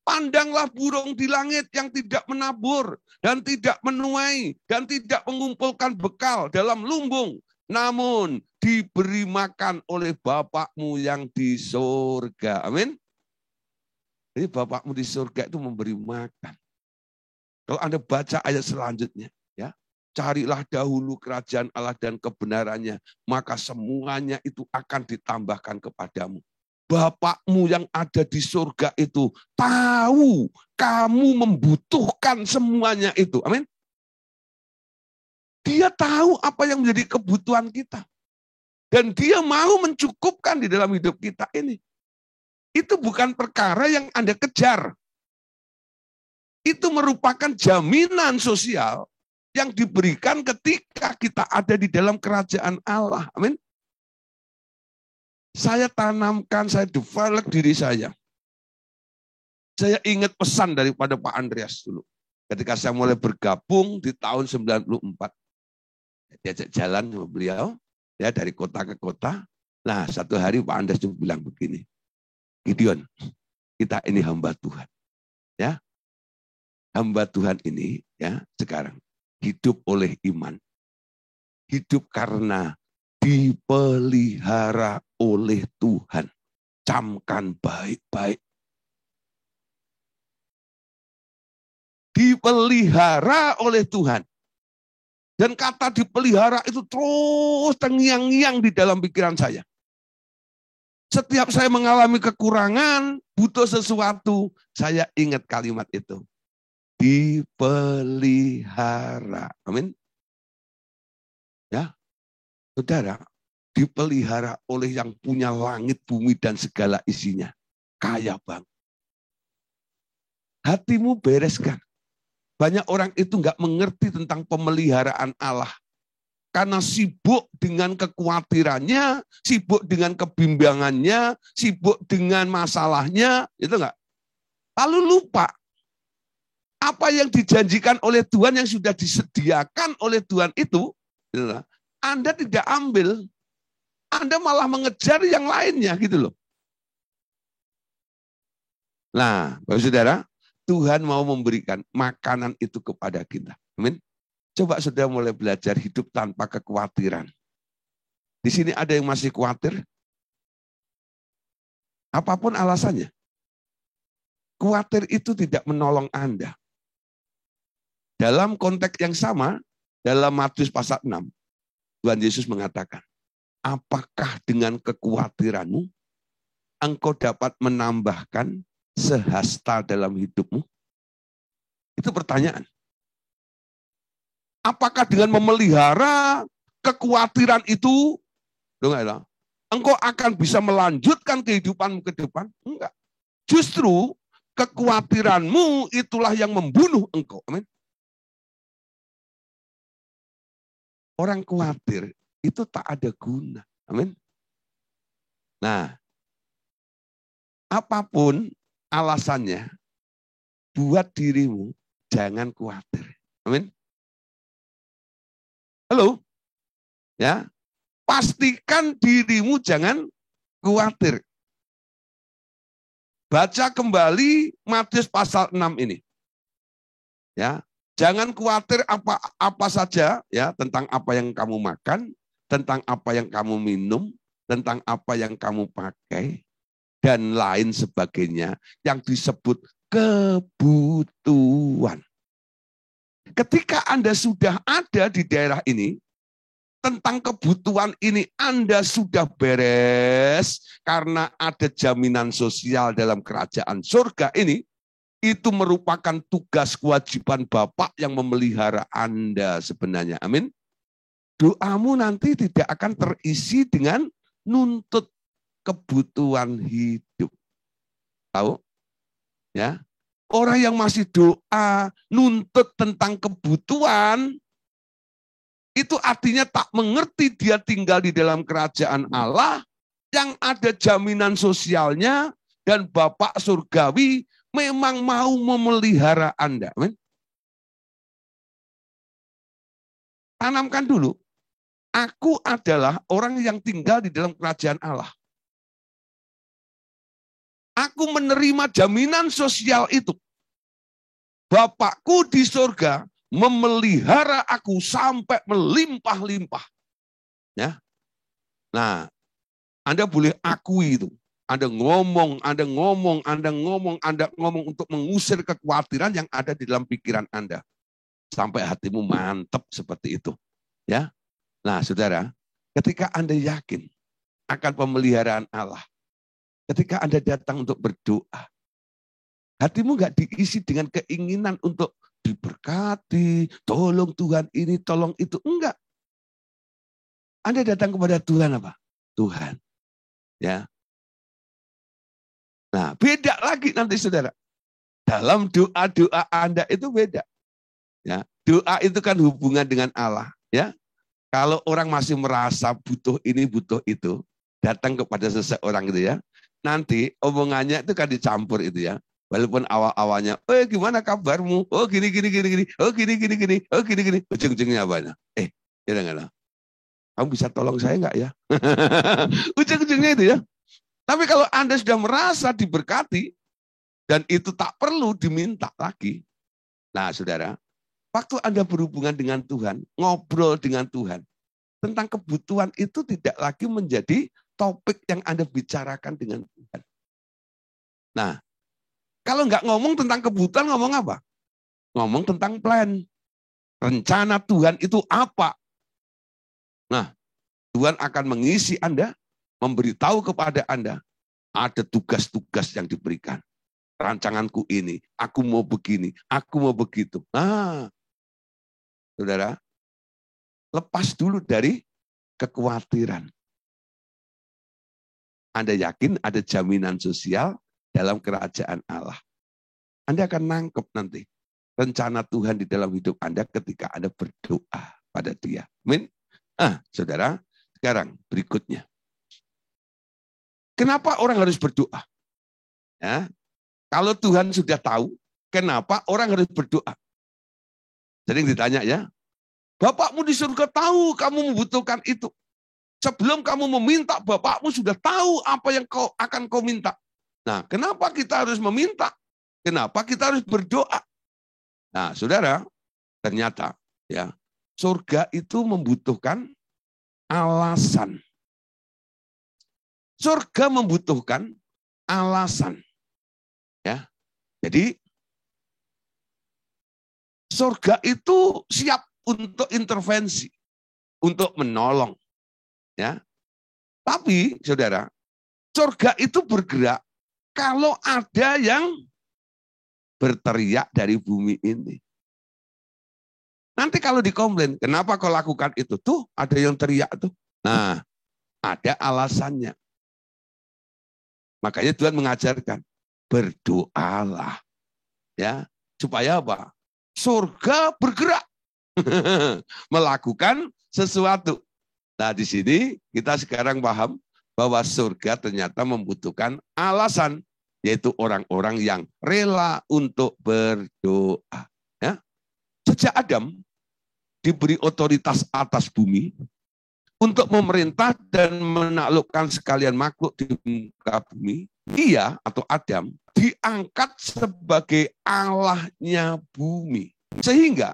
Pandanglah burung di langit yang tidak menabur dan tidak menuai dan tidak mengumpulkan bekal dalam lumbung. Namun diberi makan oleh Bapakmu yang di surga. Amin. Jadi Bapakmu di surga itu memberi makan. Kalau Anda baca ayat selanjutnya, ya, carilah dahulu kerajaan Allah dan kebenarannya, maka semuanya itu akan ditambahkan kepadamu. Bapakmu yang ada di surga itu tahu kamu membutuhkan semuanya itu. Amin. Dia tahu apa yang menjadi kebutuhan kita. Dan dia mau mencukupkan di dalam hidup kita ini. Itu bukan perkara yang Anda kejar. Itu merupakan jaminan sosial yang diberikan ketika kita ada di dalam kerajaan Allah. Amin. Saya tanamkan, saya develop diri saya. Saya ingat pesan daripada Pak Andreas dulu. Ketika saya mulai bergabung di tahun 94. Diajak jalan sama beliau, ya, dari kota ke kota. Nah, satu hari Pak Andreas juga bilang begini, Gideon, kita ini hamba Tuhan. Ya, hamba Tuhan ini, ya, sekarang hidup oleh iman. Hidup karena dipelihara oleh Tuhan. Camkan baik-baik. Dipelihara oleh Tuhan. Dan kata dipelihara itu terus terngiang-ngiang di dalam pikiran saya. Setiap saya mengalami kekurangan, butuh sesuatu, saya ingat kalimat itu. Dipelihara. Amin. Ya, saudara, dipelihara oleh yang punya langit, bumi, dan segala isinya. Kaya banget. Hatimu bereskan. Banyak orang itu nggak mengerti tentang pemeliharaan Allah. Karena sibuk dengan kekhawatirannya, sibuk dengan kebimbangannya, sibuk dengan masalahnya, itu enggak. Lalu lupa apa yang dijanjikan oleh Tuhan yang sudah disediakan oleh Tuhan itu, Anda tidak ambil, Anda malah mengejar yang lainnya gitu loh. Nah, Bapak Saudara, Tuhan mau memberikan makanan itu kepada kita. Amin. Coba saudara mulai belajar hidup tanpa kekhawatiran. Di sini ada yang masih khawatir? Apapun alasannya. Khawatir itu tidak menolong Anda. Dalam konteks yang sama, dalam Matius pasal 6, Tuhan Yesus mengatakan, apakah dengan kekhawatiranmu, engkau dapat menambahkan sehasta dalam hidupmu? Itu pertanyaan. Apakah dengan memelihara kekhawatiran itu, engkau akan bisa melanjutkan kehidupanmu ke depan? Enggak. Justru kekhawatiranmu itulah yang membunuh engkau. Amin. Orang khawatir itu tak ada guna. Amin. Nah, apapun alasannya, buat dirimu jangan khawatir. Amin. Halo? Ya. Pastikan dirimu jangan khawatir. Baca kembali Matius pasal 6 ini. Ya, jangan khawatir apa saja ya tentang apa yang kamu makan, tentang apa yang kamu minum, tentang apa yang kamu pakai dan lain sebagainya yang disebut kebutuhan. Ketika Anda sudah ada di daerah ini, tentang kebutuhan ini Anda sudah beres karena ada jaminan sosial dalam kerajaan surga ini, itu merupakan tugas kewajiban Bapak yang memelihara Anda sebenarnya. Amin. Doamu nanti tidak akan terisi dengan nuntut kebutuhan hidup. Tahu? Ya. Orang yang masih doa nuntut tentang kebutuhan, itu artinya tak mengerti dia tinggal di dalam kerajaan Allah yang ada jaminan sosialnya dan Bapak surgawi memang mau memelihara Anda. Amin. Tanamkan dulu, aku adalah orang yang tinggal di dalam kerajaan Allah. Aku menerima jaminan sosial itu. Bapakku di surga memelihara aku sampai melimpah-limpah. Ya. Nah, Anda boleh akui itu. Anda ngomong untuk mengusir kekhawatiran yang ada di dalam pikiran Anda. Sampai hatimu mantap seperti itu. Ya. Nah, saudara, ketika Anda yakin akan pemeliharaan Allah, ketika Anda datang untuk berdoa, hatimu nggak diisi dengan keinginan untuk diberkati, tolong Tuhan ini, tolong itu. Enggak. Anda datang kepada Tuhan apa? Tuhan. Ya. Nah, beda lagi nanti saudara. Dalam doa-doa Anda itu beda. Ya. Doa itu kan hubungan dengan Allah. Ya. Kalau orang masih merasa butuh ini, butuh itu, datang kepada seseorang gitu ya. Nanti omongannya itu kan dicampur itu ya. Walaupun awal-awalnya, gimana kabarmu? Oh gini. Oh gini. Oh gini. Ujung-ujungnya apa? Ya, kamu bisa tolong saya enggak ya? Ujung-ujungnya itu ya. Tapi kalau Anda sudah merasa diberkati, dan itu tak perlu diminta lagi. Nah saudara, waktu Anda berhubungan dengan Tuhan, ngobrol dengan Tuhan, tentang kebutuhan itu tidak lagi menjadi topik yang Anda bicarakan dengan Tuhan. Nah, kalau nggak ngomong tentang kebutuhan, ngomong apa? Ngomong tentang plan. Rencana Tuhan itu apa? Nah, Tuhan akan mengisi Anda, memberitahu kepada Anda, ada tugas-tugas yang diberikan. Rancanganku ini, aku mau begini, aku mau begitu. Nah, saudara, lepas dulu dari kekhawatiran. Anda yakin ada jaminan sosial dalam kerajaan Allah. Anda akan nangkep nanti rencana Tuhan di dalam hidup Anda ketika Anda berdoa pada Dia. Amin. Saudara, sekarang berikutnya. Kenapa orang harus berdoa? Ya, kalau Tuhan sudah tahu, kenapa orang harus berdoa? Sering ditanya ya, Bapakmu di surga tahu kamu membutuhkan itu. Sebelum kamu meminta, Bapakmu sudah tahu apa yang akan kau minta. Nah, kenapa kita harus meminta? Kenapa kita harus berdoa? Nah, saudara, ternyata ya surga itu membutuhkan alasan. Surga membutuhkan alasan. Ya, jadi surga itu siap untuk intervensi, untuk menolong. Ya, tapi saudara, surga itu bergerak kalau ada yang berteriak dari bumi ini. Nanti kalau dikomplain, kenapa kau lakukan itu? Tuh ada yang teriak tuh. Nah, ada alasannya. Makanya Tuhan mengajarkan, berdoalah. Ya, supaya apa? Surga bergerak. Melakukan sesuatu. Nah, di sini kita sekarang paham bahwa surga ternyata membutuhkan alasan, yaitu orang-orang yang rela untuk berdoa. Ya. Sejak Adam diberi otoritas atas bumi untuk memerintah dan menaklukkan sekalian makhluk di muka bumi, ia atau Adam diangkat sebagai Allahnya bumi. Sehingga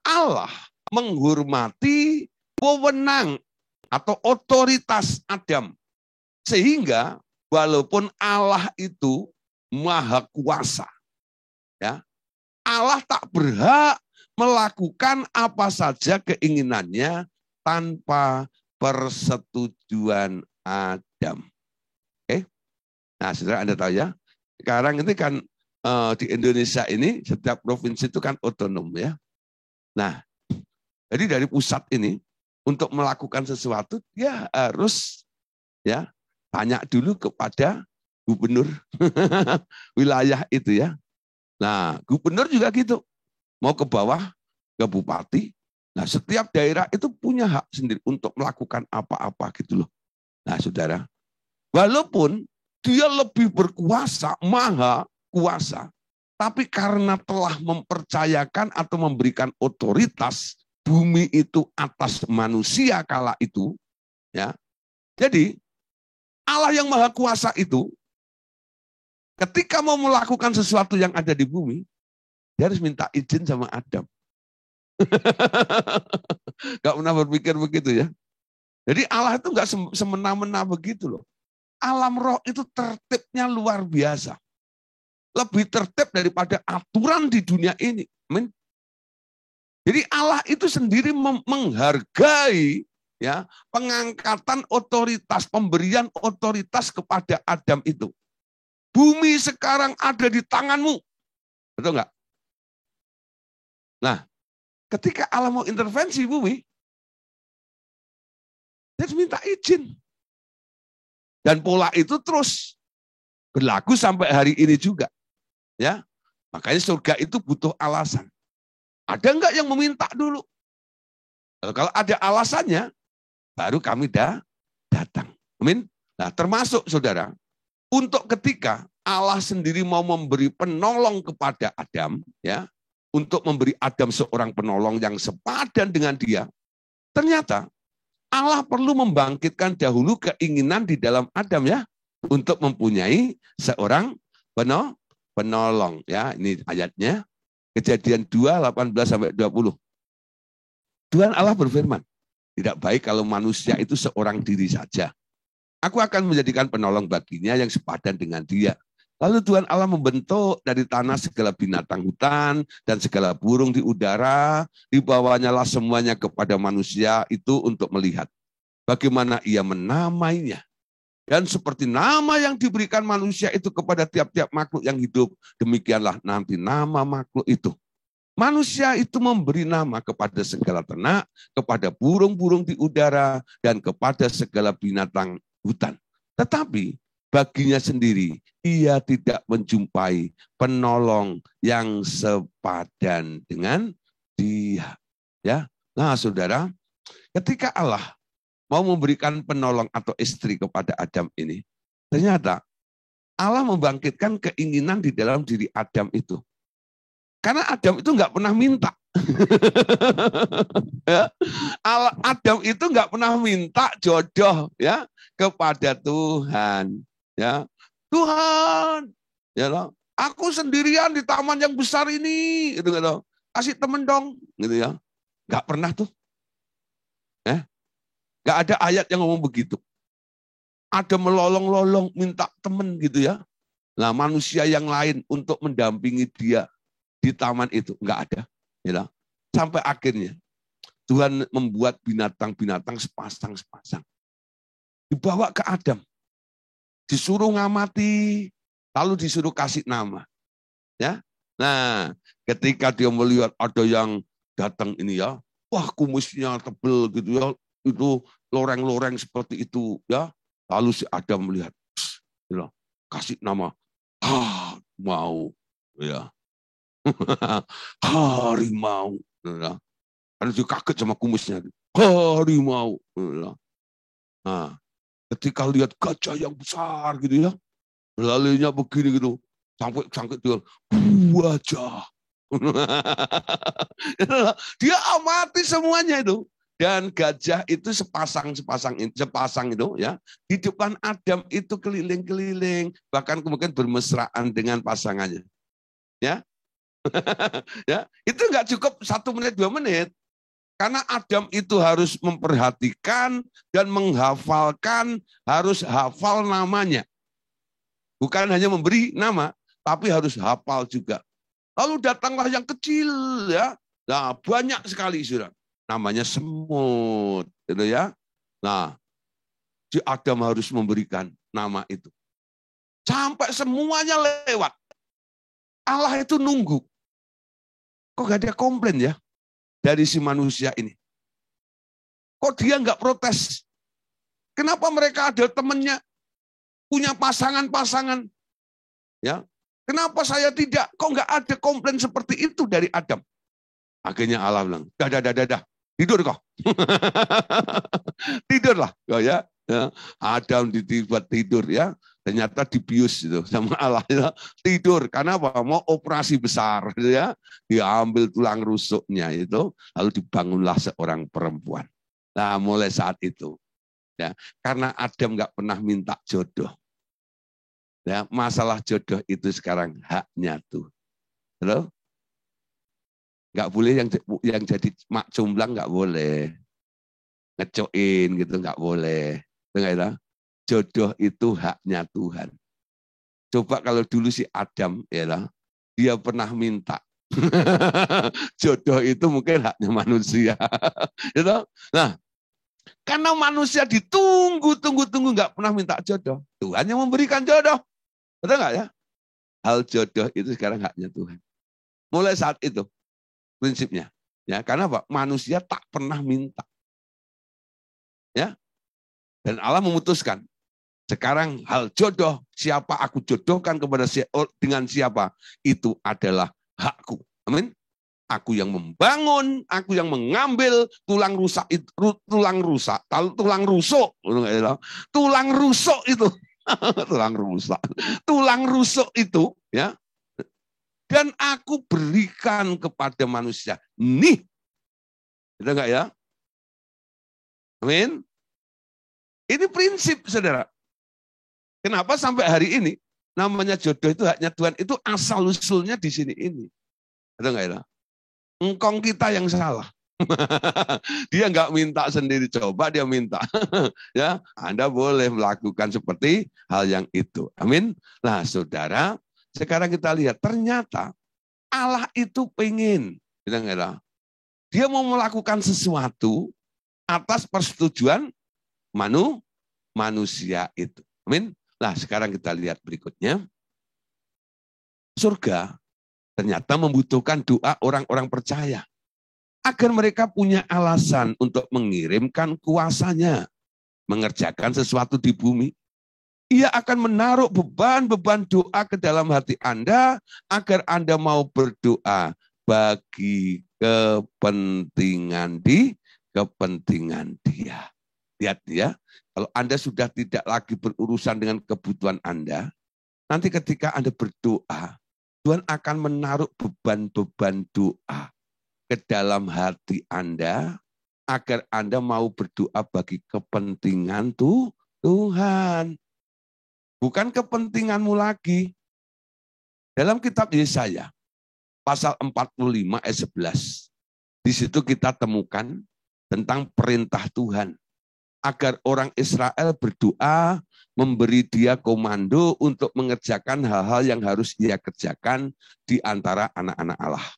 Allah menghormati wewenang atau otoritas Adam. Sehingga walaupun Allah itu maha kuasa, ya, Allah tak berhak melakukan apa saja keinginannya tanpa persetujuan Adam. Oke? Nah, saudara Anda tahu ya, sekarang ini kan di Indonesia ini setiap provinsi itu kan otonom ya. Nah, jadi dari pusat ini untuk melakukan sesuatu dia harus ya tanya dulu kepada gubernur wilayah itu ya. Nah, gubernur juga gitu. Mau ke bawah, ke bupati. Nah, setiap daerah itu punya hak sendiri untuk melakukan apa-apa gitu loh. Nah, saudara, walaupun dia lebih berkuasa, maha kuasa, tapi karena telah mempercayakan atau memberikan otoritas bumi itu atas manusia kala itu, ya. Jadi Allah yang maha kuasa itu, ketika mau melakukan sesuatu yang ada di bumi, dia harus minta izin sama Adam. Gak pernah berpikir begitu ya. Jadi Allah itu gak semena-mena begitu loh. Alam roh itu tertibnya luar biasa. Lebih tertib daripada aturan di dunia ini. Amin. Jadi Allah itu sendiri menghargai ya pengangkatan otoritas, pemberian otoritas kepada Adam itu. Bumi sekarang ada di tanganmu. Betul nggak? Nah, ketika Allah mau intervensi bumi, dia minta izin. Dan pola itu terus berlaku sampai hari ini juga. Ya, makanya surga itu butuh alasan. Ada enggak yang meminta dulu? Kalau ada alasannya, baru kami datang. Amin. Nah, termasuk saudara, untuk ketika Allah sendiri mau memberi penolong kepada Adam, ya, untuk memberi Adam seorang penolong yang sepadan dengan dia, ternyata Allah perlu membangkitkan dahulu keinginan di dalam Adam ya, untuk mempunyai seorang penolong. Ya, ini ayatnya, Kejadian 2, 18-20. Tuhan Allah berfirman, tidak baik kalau manusia itu seorang diri saja. Aku akan menjadikan penolong baginya yang sepadan dengan dia. Lalu Tuhan Allah membentuk dari tanah segala binatang hutan dan segala burung di udara. Dibawanya lah semuanya kepada manusia itu untuk melihat bagaimana ia menamainya. Dan seperti nama yang diberikan manusia itu kepada tiap-tiap makhluk yang hidup, demikianlah nanti nama makhluk itu. Manusia itu memberi nama kepada segala ternak, kepada burung-burung di udara, dan kepada segala binatang hutan. Tetapi baginya sendiri, ia tidak menjumpai penolong yang sepadan dengan dia. Ya, nah saudara, ketika Allah mau memberikan penolong atau istri kepada Adam ini, ternyata Allah membangkitkan keinginan di dalam diri Adam itu. Karena Adam itu nggak pernah minta. Ya. Adam itu nggak pernah minta jodoh ya kepada Tuhan. Ya, Tuhan, ya loh, aku sendirian di taman yang besar ini, gitu loh. Kasih temen dong, gitu ya. Nggak pernah tuh. Nggak ada ayat yang ngomong begitu. Ada melolong-lolong minta temen gitu ya. Nah, manusia yang lain untuk mendampingi dia di taman itu nggak ada. Ya, sampai akhirnya Tuhan membuat binatang-binatang sepasang-sepasang. Dibawa ke Adam. Disuruh ngamati, lalu disuruh kasih nama. Ya. Nah, ketika dia melihat ada yang datang ini ya, wah kumisnya tebel gitu ya, itu loreng-loreng seperti itu ya. Lalu si Adam melihat, ya, kasih nama mau ya. Harimau ya. Karena dia kaget sama kumisnya. Harimau ya. Nah, ketika lihat gajah yang besar gitu ya, berlarinya begini gitu, sampai dia wajah. Dia amati semuanya itu. Dan gajah itu sepasang itu ya, di depan Adam itu keliling-keliling, bahkan kemudian bermesraan dengan pasangannya. Ya, ya itu nggak cukup 1 menit 2 menit, karena Adam itu harus memperhatikan dan menghafalkan, harus hafal namanya, bukan hanya memberi nama, tapi harus hafal juga. Lalu datanglah yang kecil ya. Nah, banyak sekali sudah. Namanya semut, gitu ya. Nah, si Adam harus memberikan nama itu. Sampai semuanya lewat. Allah itu nunggu. Kok gak ada komplain ya dari si manusia ini? Kok dia nggak protes? Kenapa mereka ada temannya, punya pasangan-pasangan? Ya, kenapa saya tidak? Kok nggak ada komplain seperti itu dari Adam? Akhirnya Allah bilang, dah, tidur kok. Tidurlah, ya. Adam dibuat tidur ya. Ternyata dibius itu sama Allah ya. Tidur karena apa? Mau operasi besar ya. Diambil tulang rusuknya itu, lalu dibangunlah seorang perempuan. Nah, mulai saat itu ya, karena Adam nggak pernah minta jodoh. Ya, masalah jodoh itu sekarang haknya tuh. Halo? Nggak boleh yang jadi mak cumblang, nggak boleh ngecoin gitu, nggak boleh. Dengar, jodoh itu haknya Tuhan. Coba kalau dulu si Adam ya, dia pernah minta jodoh itu mungkin haknya manusia. Gitu. Nah, karena manusia ditunggu nggak pernah minta jodoh, Tuhan yang memberikan jodoh. Betul nggak ya? Hal jodoh itu sekarang haknya Tuhan. Mulai saat itu prinsipnya. Ya, karena apa? Manusia tak pernah minta. Ya. Dan Allah memutuskan, sekarang hal jodoh, siapa aku jodohkan dengan siapa, itu adalah hakku. Amin. Aku yang membangun, aku yang mengambil tulang rusuk tulang rusuk itu, tulang rusuk itu, ya. Dan aku berikan kepada manusia. Nih, itu enggak ya? Amin. Ini prinsip, saudara. Kenapa sampai hari ini namanya jodoh itu haknya Tuhan, itu asal usulnya di sini ini. Itu enggak ya? Engkong kita yang salah. Dia enggak minta sendiri, coba dia minta. Ya, Anda boleh melakukan seperti hal yang itu. Amin. Nah, saudara, sekarang kita lihat ternyata Allah itu pengen, gitu enggak ya? Dia mau melakukan sesuatu atas persetujuan manusia itu. Amin. Nah, sekarang kita lihat berikutnya. Surga ternyata membutuhkan doa orang-orang percaya agar mereka punya alasan untuk mengirimkan kuasanya, mengerjakan sesuatu di bumi. Ia akan menaruh beban-beban doa ke dalam hati Anda agar Anda mau berdoa bagi kepentingan dia. Lihat ya, kalau Anda sudah tidak lagi berurusan dengan kebutuhan Anda, nanti ketika Anda berdoa, Tuhan akan menaruh beban-beban doa ke dalam hati Anda agar Anda mau berdoa bagi kepentingan Tuhan. Bukan kepentinganmu lagi. Dalam kitab Yesaya, pasal 45 ayat 11, di situ kita temukan tentang perintah Tuhan agar orang Israel berdoa, memberi dia komando untuk mengerjakan hal-hal yang harus ia kerjakan di antara anak-anak Allah.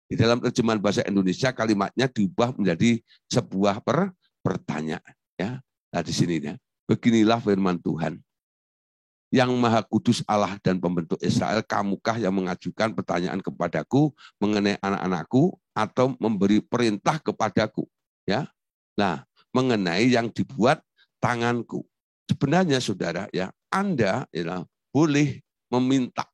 Di dalam terjemahan bahasa Indonesia kalimatnya diubah menjadi sebuah pertanyaan. Ya, nah di sini ya, beginilah firman Tuhan. yang Maha Kudus Allah dan Pembentuk Israel, kamukah yang mengajukan pertanyaan kepadaku mengenai anak-anakku atau memberi perintah kepadaku? Ya, nah mengenai yang dibuat tanganku. Sebenarnya saudara ya, Anda ya, boleh meminta.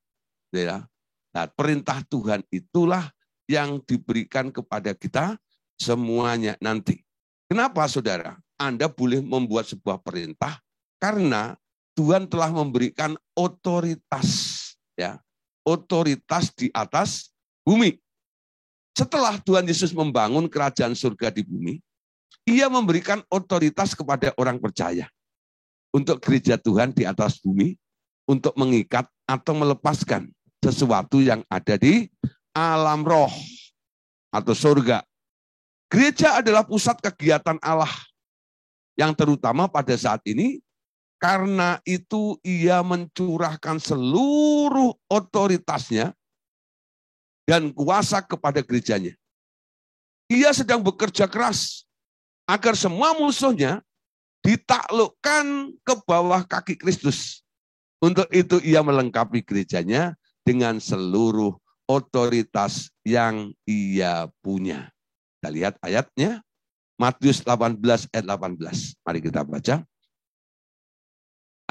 Ya. Nah, perintah Tuhan itulah yang diberikan kepada kita semuanya nanti. Kenapa saudara? Anda boleh membuat sebuah perintah karena Tuhan telah memberikan otoritas, ya, otoritas di atas bumi. Setelah Tuhan Yesus membangun kerajaan surga di bumi, Ia memberikan otoritas kepada orang percaya untuk gereja Tuhan di atas bumi, untuk mengikat atau melepaskan sesuatu yang ada di alam roh atau surga. Gereja adalah pusat kegiatan Allah yang terutama pada saat ini. Karena itu Ia mencurahkan seluruh otoritasnya dan kuasa kepada gerejanya. Ia sedang bekerja keras agar semua musuhnya ditaklukkan ke bawah kaki Kristus. Untuk itu Ia melengkapi gerejanya dengan seluruh otoritas yang Ia punya. Kita lihat ayatnya, Matius 18 ayat 18. Mari kita baca.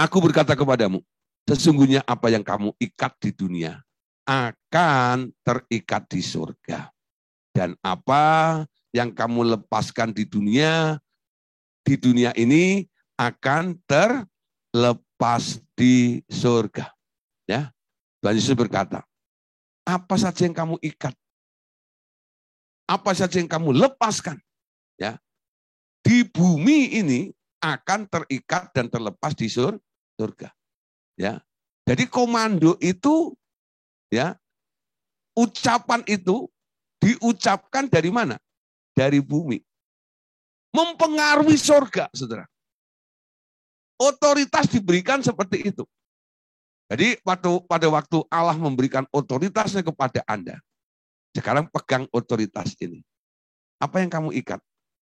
Aku berkata kepadamu, sesungguhnya apa yang kamu ikat di dunia akan terikat di surga. Dan apa yang kamu lepaskan di dunia ini akan terlepas di surga. Ya, Tuhan Yesus berkata, apa saja yang kamu ikat, apa saja yang kamu lepaskan, ya, di bumi ini akan terikat dan terlepas di surga. Ya, jadi komando itu, ya, ucapan itu diucapkan dari mana? Dari bumi. Mempengaruhi surga, saudara. Otoritas diberikan seperti itu. Jadi pada waktu Allah memberikan otoritasnya kepada Anda, sekarang pegang otoritas ini. Apa yang kamu ikat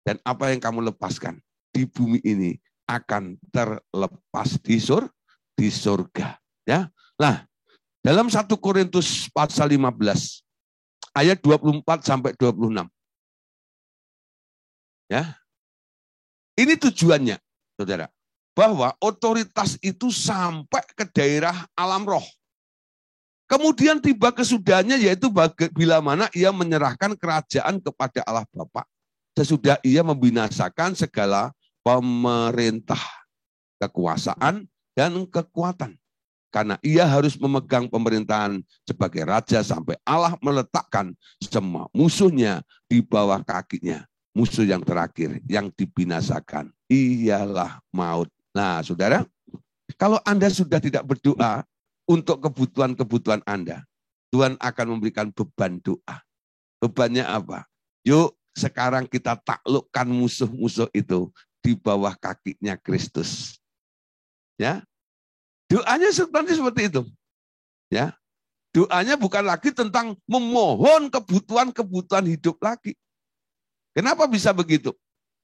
dan apa yang kamu lepaskan di bumi ini akan terlepas di surga. Ya. Nah, dalam 1 Korintus pasal 15 ayat 24 sampai 26. Ya. Ini tujuannya, saudara, bahwa otoritas itu sampai ke daerah alam roh. Kemudian tiba kesudahannya, yaitu bila mana Ia menyerahkan kerajaan kepada Allah Bapa sesudah Ia membinasakan segala pemerintah, kekuasaan, dan kekuatan. Karena Ia harus memegang pemerintahan sebagai raja sampai Allah meletakkan semua musuhnya di bawah kakinya. Musuh yang terakhir yang dibinasakan ialah maut. Nah, saudara, kalau Anda sudah tidak berdoa untuk kebutuhan-kebutuhan Anda, Tuhan akan memberikan beban doa. Bebannya apa? Yuk, sekarang kita taklukkan musuh-musuh itu di bawah kakinya Kristus. Ya, doanya seperti itu. Ya, doanya bukan lagi tentang memohon kebutuhan-kebutuhan hidup lagi. Kenapa bisa begitu?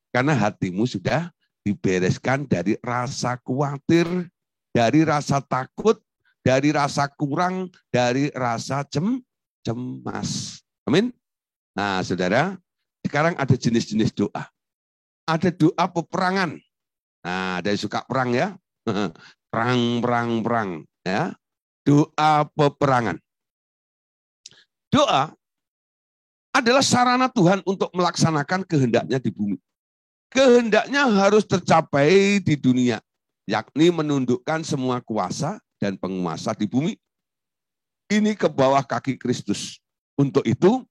Karena hatimu sudah dibereskan dari rasa khawatir, dari rasa takut, dari rasa kurang, dari rasa cemas. Amin. Nah, saudara, sekarang ada jenis-jenis doa. Ada doa peperangan. Nah, ada yang suka perang ya. Perang. Ya. Doa peperangan. Doa adalah sarana Tuhan untuk melaksanakan kehendaknya di bumi. Kehendaknya harus tercapai di dunia, yakni menundukkan semua kuasa dan penguasa di bumi ini ke bawah kaki Kristus. Untuk itu,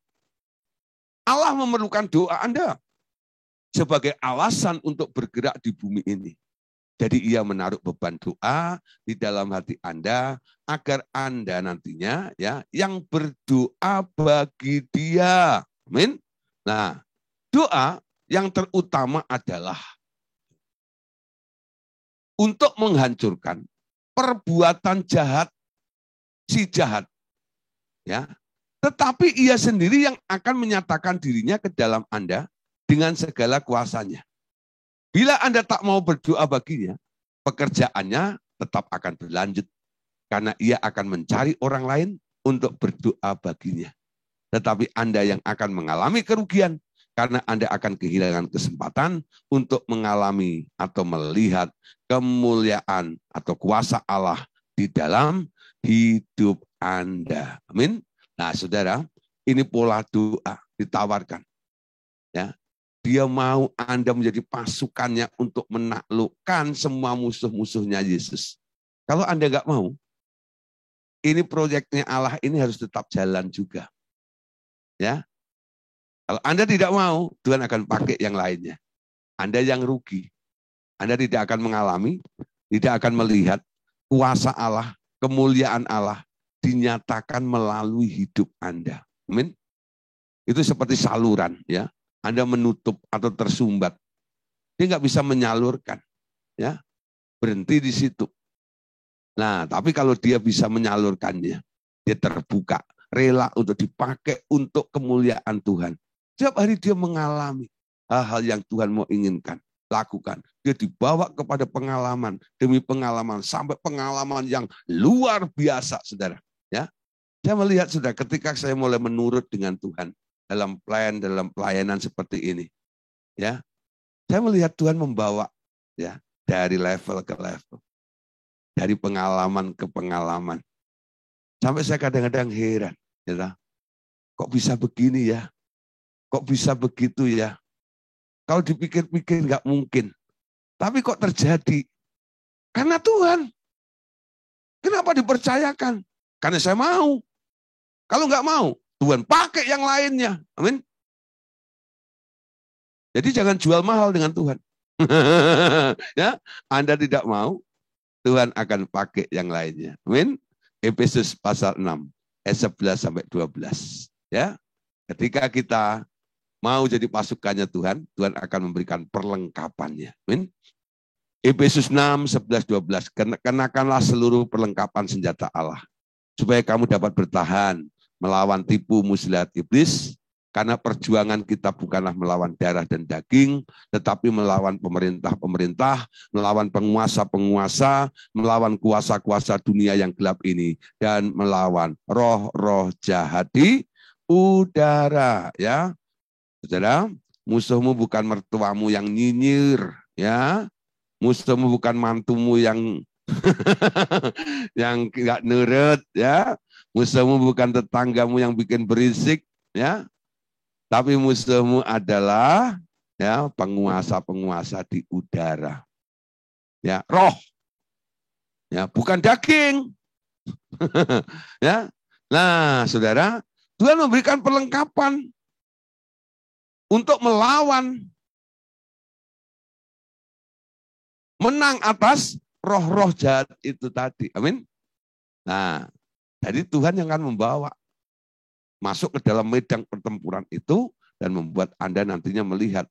Allah memerlukan doa Anda sebagai alasan untuk bergerak di bumi ini. Jadi Ia menaruh beban doa di dalam hati Anda agar Anda nantinya ya yang berdoa bagi Dia. Amin. Nah, doa yang terutama adalah untuk menghancurkan perbuatan jahat si jahat. Ya. Tetapi Ia sendiri yang akan menyatakan dirinya ke dalam Anda dengan segala kuasanya. Bila Anda tak mau berdoa baginya, pekerjaannya tetap akan berlanjut. Karena ia akan mencari orang lain untuk berdoa baginya. Tetapi Anda yang akan mengalami kerugian, karena Anda akan kehilangan kesempatan untuk mengalami atau melihat kemuliaan atau kuasa Allah di dalam hidup Anda. Amin. Nah, saudara, ini pola doa ditawarkan. Ya, dia mau Anda menjadi pasukannya untuk menaklukkan semua musuh-musuhnya Yesus. Kalau Anda nggak mau, ini proyeknya Allah ini harus tetap jalan juga. Ya, kalau Anda tidak mau, Tuhan akan pakai yang lainnya. Anda yang rugi. Anda tidak akan mengalami, tidak akan melihat kuasa Allah, kemuliaan Allah dinyatakan melalui hidup Anda. Amin. Itu seperti saluran, ya. Anda menutup atau tersumbat, dia nggak bisa menyalurkan, ya. Berhenti di situ. Nah, tapi kalau dia bisa menyalurkannya, dia terbuka, rela untuk dipakai untuk kemuliaan Tuhan. Setiap hari dia mengalami hal-hal yang Tuhan mau inginkan, lakukan. Dia dibawa kepada pengalaman demi pengalaman, sampai pengalaman yang luar biasa, saudara. Ya, saya melihat, saudara, ketika saya mulai menurut dengan Tuhan dalam pelayanan seperti ini, ya, saya melihat Tuhan membawa, ya, dari level ke level. Dari pengalaman ke pengalaman. Sampai saya kadang-kadang heran. Ya, kok bisa begini ya? Kok bisa begitu ya? Kalau dipikir-pikir nggak mungkin. Tapi kok terjadi? Karena Tuhan. Kenapa dipercayakan? Karena saya mau. Kalau nggak mau, Tuhan pakai yang lainnya. Amin. Jadi jangan jual mahal dengan Tuhan. Ya, Anda tidak mau, Tuhan akan pakai yang lainnya. Amin. Efesus pasal 6 ayat 11 sampai 12. Ya. Ketika kita mau jadi pasukannya Tuhan, Tuhan akan memberikan perlengkapannya. Amin. Efesus 6 11 12. Kenakanlah seluruh perlengkapan senjata Allah supaya kamu dapat bertahan melawan tipu muslihat iblis. Karena perjuangan kita bukanlah melawan darah dan daging, tetapi melawan pemerintah-pemerintah, melawan penguasa-penguasa, melawan kuasa-kuasa dunia yang gelap ini, dan melawan roh-roh jahat di udara. Ya, saudara, musuhmu bukan mertuamu yang nyinyir, ya, musuhmu bukan mantumu yang yang nggak nurut, ya, musuhmu bukan tetanggamu yang bikin berisik, ya. Tapi musuhmu adalah, ya, penguasa-penguasa di udara. Ya, roh. Ya, bukan daging. Ya. Nah, saudara, Tuhan memberikan perlengkapan untuk melawan, menang atas roh-roh jahat itu tadi. Amin. Nah, jadi Tuhan yang akan membawa masuk ke dalam medan pertempuran itu dan membuat Anda nantinya melihat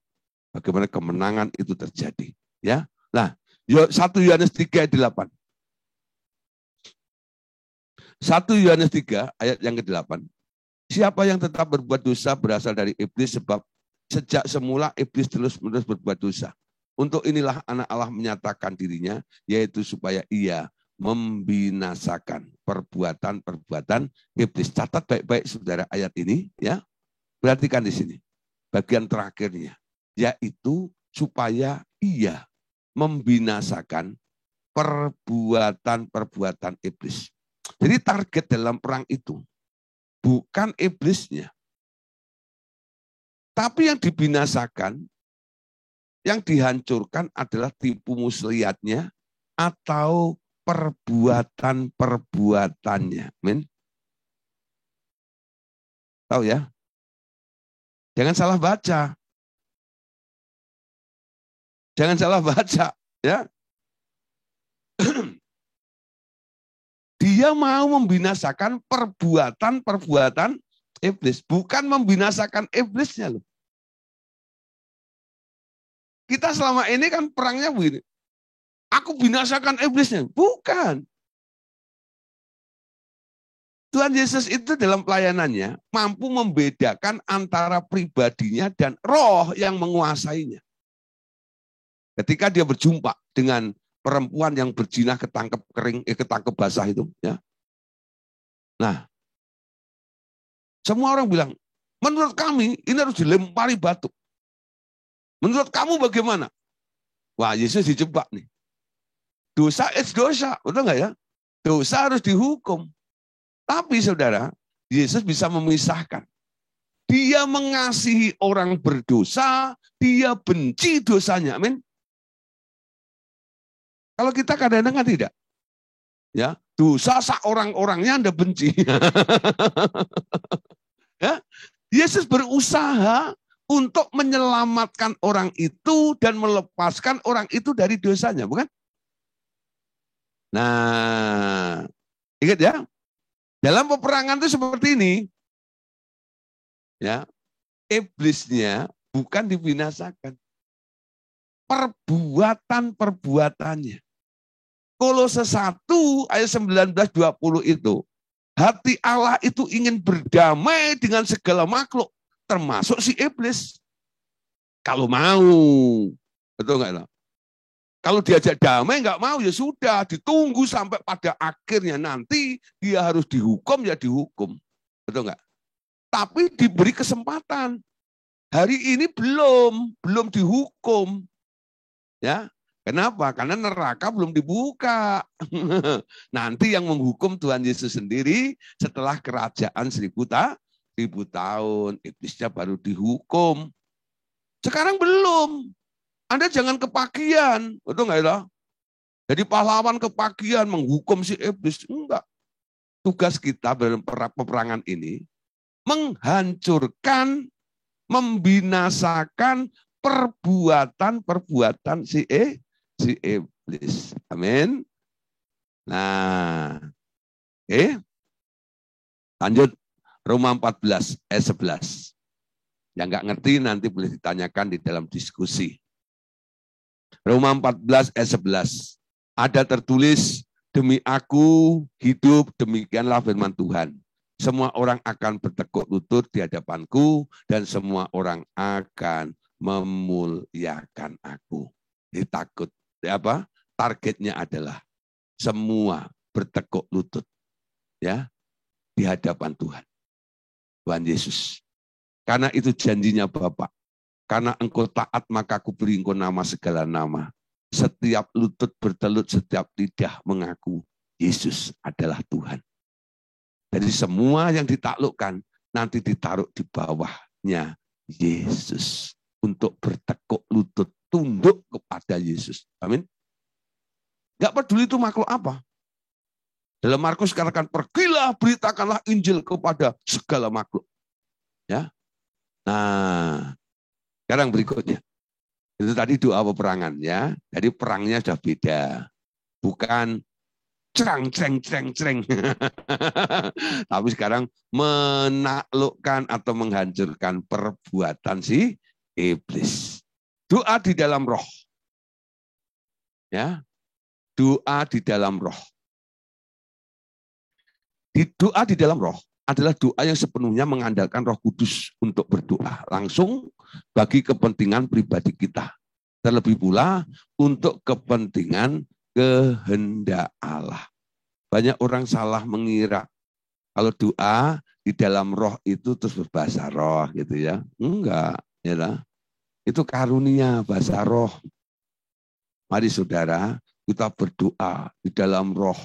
bagaimana kemenangan itu terjadi. Ya, nah, 1 Yohanes 3 ayat 8. 1 Yohanes 3 ayat yang ke-8. Siapa yang tetap berbuat dosa berasal dari iblis, sebab sejak semula iblis terus-menerus berbuat dosa. Untuk inilah anak Allah menyatakan dirinya, yaitu supaya ia membinasakan perbuatan-perbuatan iblis. Catat baik-baik, saudara, ayat ini, ya. Perhatikan di sini bagian terakhirnya, yaitu supaya ia membinasakan perbuatan-perbuatan iblis. Jadi target dalam perang itu bukan iblisnya, tapi yang dibinasakan, yang dihancurkan adalah tipu muslihatnya atau perbuatan-perbuatannya. Amin. Tahu ya? Jangan salah baca. Jangan salah baca, ya. Dia mau membinasakan perbuatan-perbuatan iblis, bukan membinasakan iblisnya loh. Kita selama ini kan perangnya begini. Aku binasakan iblisnya. Bukan. Tuhan Yesus itu dalam pelayanannya mampu membedakan antara pribadinya dan roh yang menguasainya. Ketika dia berjumpa dengan perempuan yang berzina ketangkep ketangkep basah itu, ya. Nah, semua orang bilang, menurut kami ini harus dilempari batu. Menurut kamu bagaimana? Wah, Yesus dijebak nih. Dosa dosa, betul nggak ya? Dosa harus dihukum. Tapi saudara, Yesus bisa memisahkan. Dia mengasihi orang berdosa, dia benci dosanya. Amin. Kalau kita kadang-kadang kan tidak. Ya, dosa seorang-orangnya Anda benci. Ya, Yesus berusaha untuk menyelamatkan orang itu dan melepaskan orang itu dari dosanya, bukan? Nah, ingat ya, dalam peperangan itu seperti ini, ya, iblisnya bukan dibinasakan, perbuatan-perbuatannya. Kolose 1 ayat 19-20 itu, hati Allah itu ingin berdamai dengan segala makhluk, termasuk si iblis. Kalau mau, betul nggak? Kalau diajak damai nggak mau, ya sudah, ditunggu sampai pada akhirnya nanti dia harus dihukum, ya dihukum. Betul nggak? Tapi diberi kesempatan. Hari ini belum dihukum. Ya, kenapa? Karena neraka belum dibuka. Nanti yang menghukum Tuhan Yesus sendiri setelah kerajaan 1000 tahun. Iblisnya baru dihukum. Sekarang belum. Anda jangan kepagian, betul nggak ya? Jadi pahlawan kepagian menghukum si iblis. Enggak. Tugas kita dalam peperangan ini menghancurkan, membinasakan perbuatan-perbuatan si iblis. Amin. Nah, lanjut Roma 14 ayat 11. Yang nggak ngerti nanti boleh ditanyakan di dalam diskusi. Roma 14 ayat 11. Ada tertulis, demi aku hidup, demikianlah firman Tuhan. Semua orang akan bertekuk lutut di hadapanku dan semua orang akan memuliakan aku. Jadi takut. Apa? Targetnya adalah semua bertekuk lutut ya di hadapan Tuhan. Tuhan Yesus. Karena itu janjinya Bapa. Karena engkau taat maka aku beri engkau nama segala nama. Setiap lutut bertelut, setiap lidah mengaku Yesus adalah Tuhan. Jadi semua yang ditaklukkan nanti ditaruh di bawahnya Yesus. Untuk bertekuk lutut, tunduk kepada Yesus. Amin. Gak peduli itu makhluk apa. Dalam Markus katakan, pergilah beritakanlah Injil kepada segala makhluk. Ya. Nah, sekarang berikutnya. Itu tadi doa peperangan ya. Jadi perangnya sudah beda. Bukan cerang. Tapi sekarang menaklukkan atau menghancurkan perbuatan si iblis. Doa di dalam roh. Ya. Doa di dalam roh. Doa di dalam roh adalah doa yang sepenuhnya mengandalkan Roh Kudus untuk berdoa langsung bagi kepentingan pribadi kita. Terlebih pula untuk kepentingan kehendak Allah. Banyak orang salah mengira kalau doa di dalam roh itu terus berbahasa roh gitu ya. Enggak, ya lah. Itu karunia bahasa roh. Mari saudara, kita berdoa di dalam roh.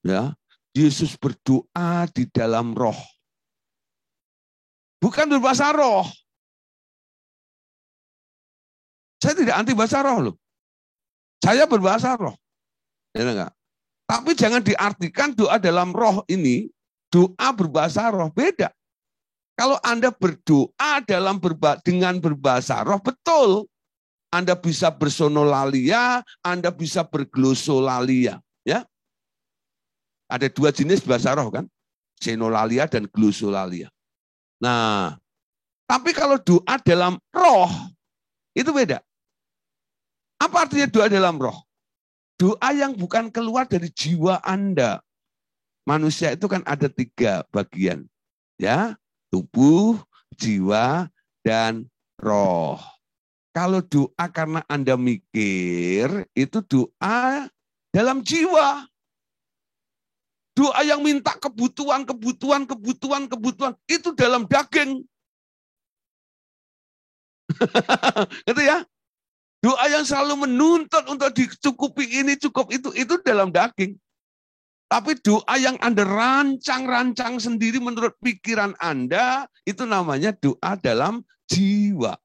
Ya. Yesus berdoa di dalam roh. Bukan berbahasa roh. Saya tidak anti bahasa roh loh. Saya berbahasa roh. Ya enggak? Tapi jangan diartikan doa dalam roh ini, doa berbahasa roh. Beda. Kalau Anda berdoa dengan berbahasa roh, betul. Anda bisa bersonolalia, Anda bisa berglosolalia. Ya. Ada dua jenis bahasa roh kan, senolalia dan glosolalia. Nah, tapi kalau doa dalam roh, itu beda. Apa artinya doa dalam roh? Doa yang bukan keluar dari jiwa Anda. Manusia itu kan ada 3 bagian. Ya, tubuh, jiwa, dan roh. Kalau doa karena Anda mikir, itu doa dalam jiwa. Doa yang minta kebutuhan, itu dalam daging. Gitu ya. Doa yang selalu menuntut untuk dicukupi ini, cukup itu dalam daging. Tapi doa yang Anda rancang-rancang sendiri menurut pikiran Anda, itu namanya doa dalam jiwa.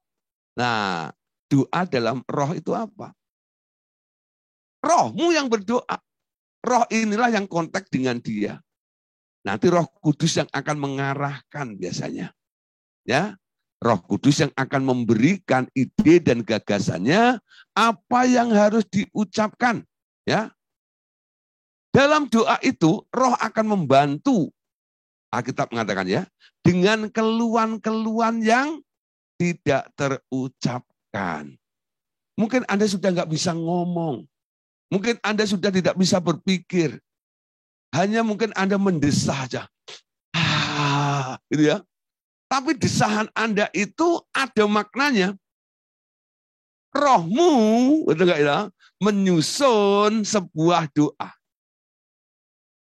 Nah, doa dalam roh itu apa? Rohmu yang berdoa. Roh inilah yang kontak dengan dia. Nanti Roh Kudus yang akan mengarahkan biasanya. Ya, Roh Kudus yang akan memberikan ide dan gagasannya apa yang harus diucapkan. Ya, dalam doa itu Roh akan membantu. Alkitab mengatakan ya, dengan keluhan-keluhan yang tidak terucapkan. Mungkin Anda sudah nggak bisa ngomong. Mungkin Anda sudah tidak bisa berpikir. Hanya mungkin Anda mendesah saja. Gitu ya. Tapi desahan Anda itu ada maknanya. Rohmu, betul nggak ya, menyusun sebuah doa.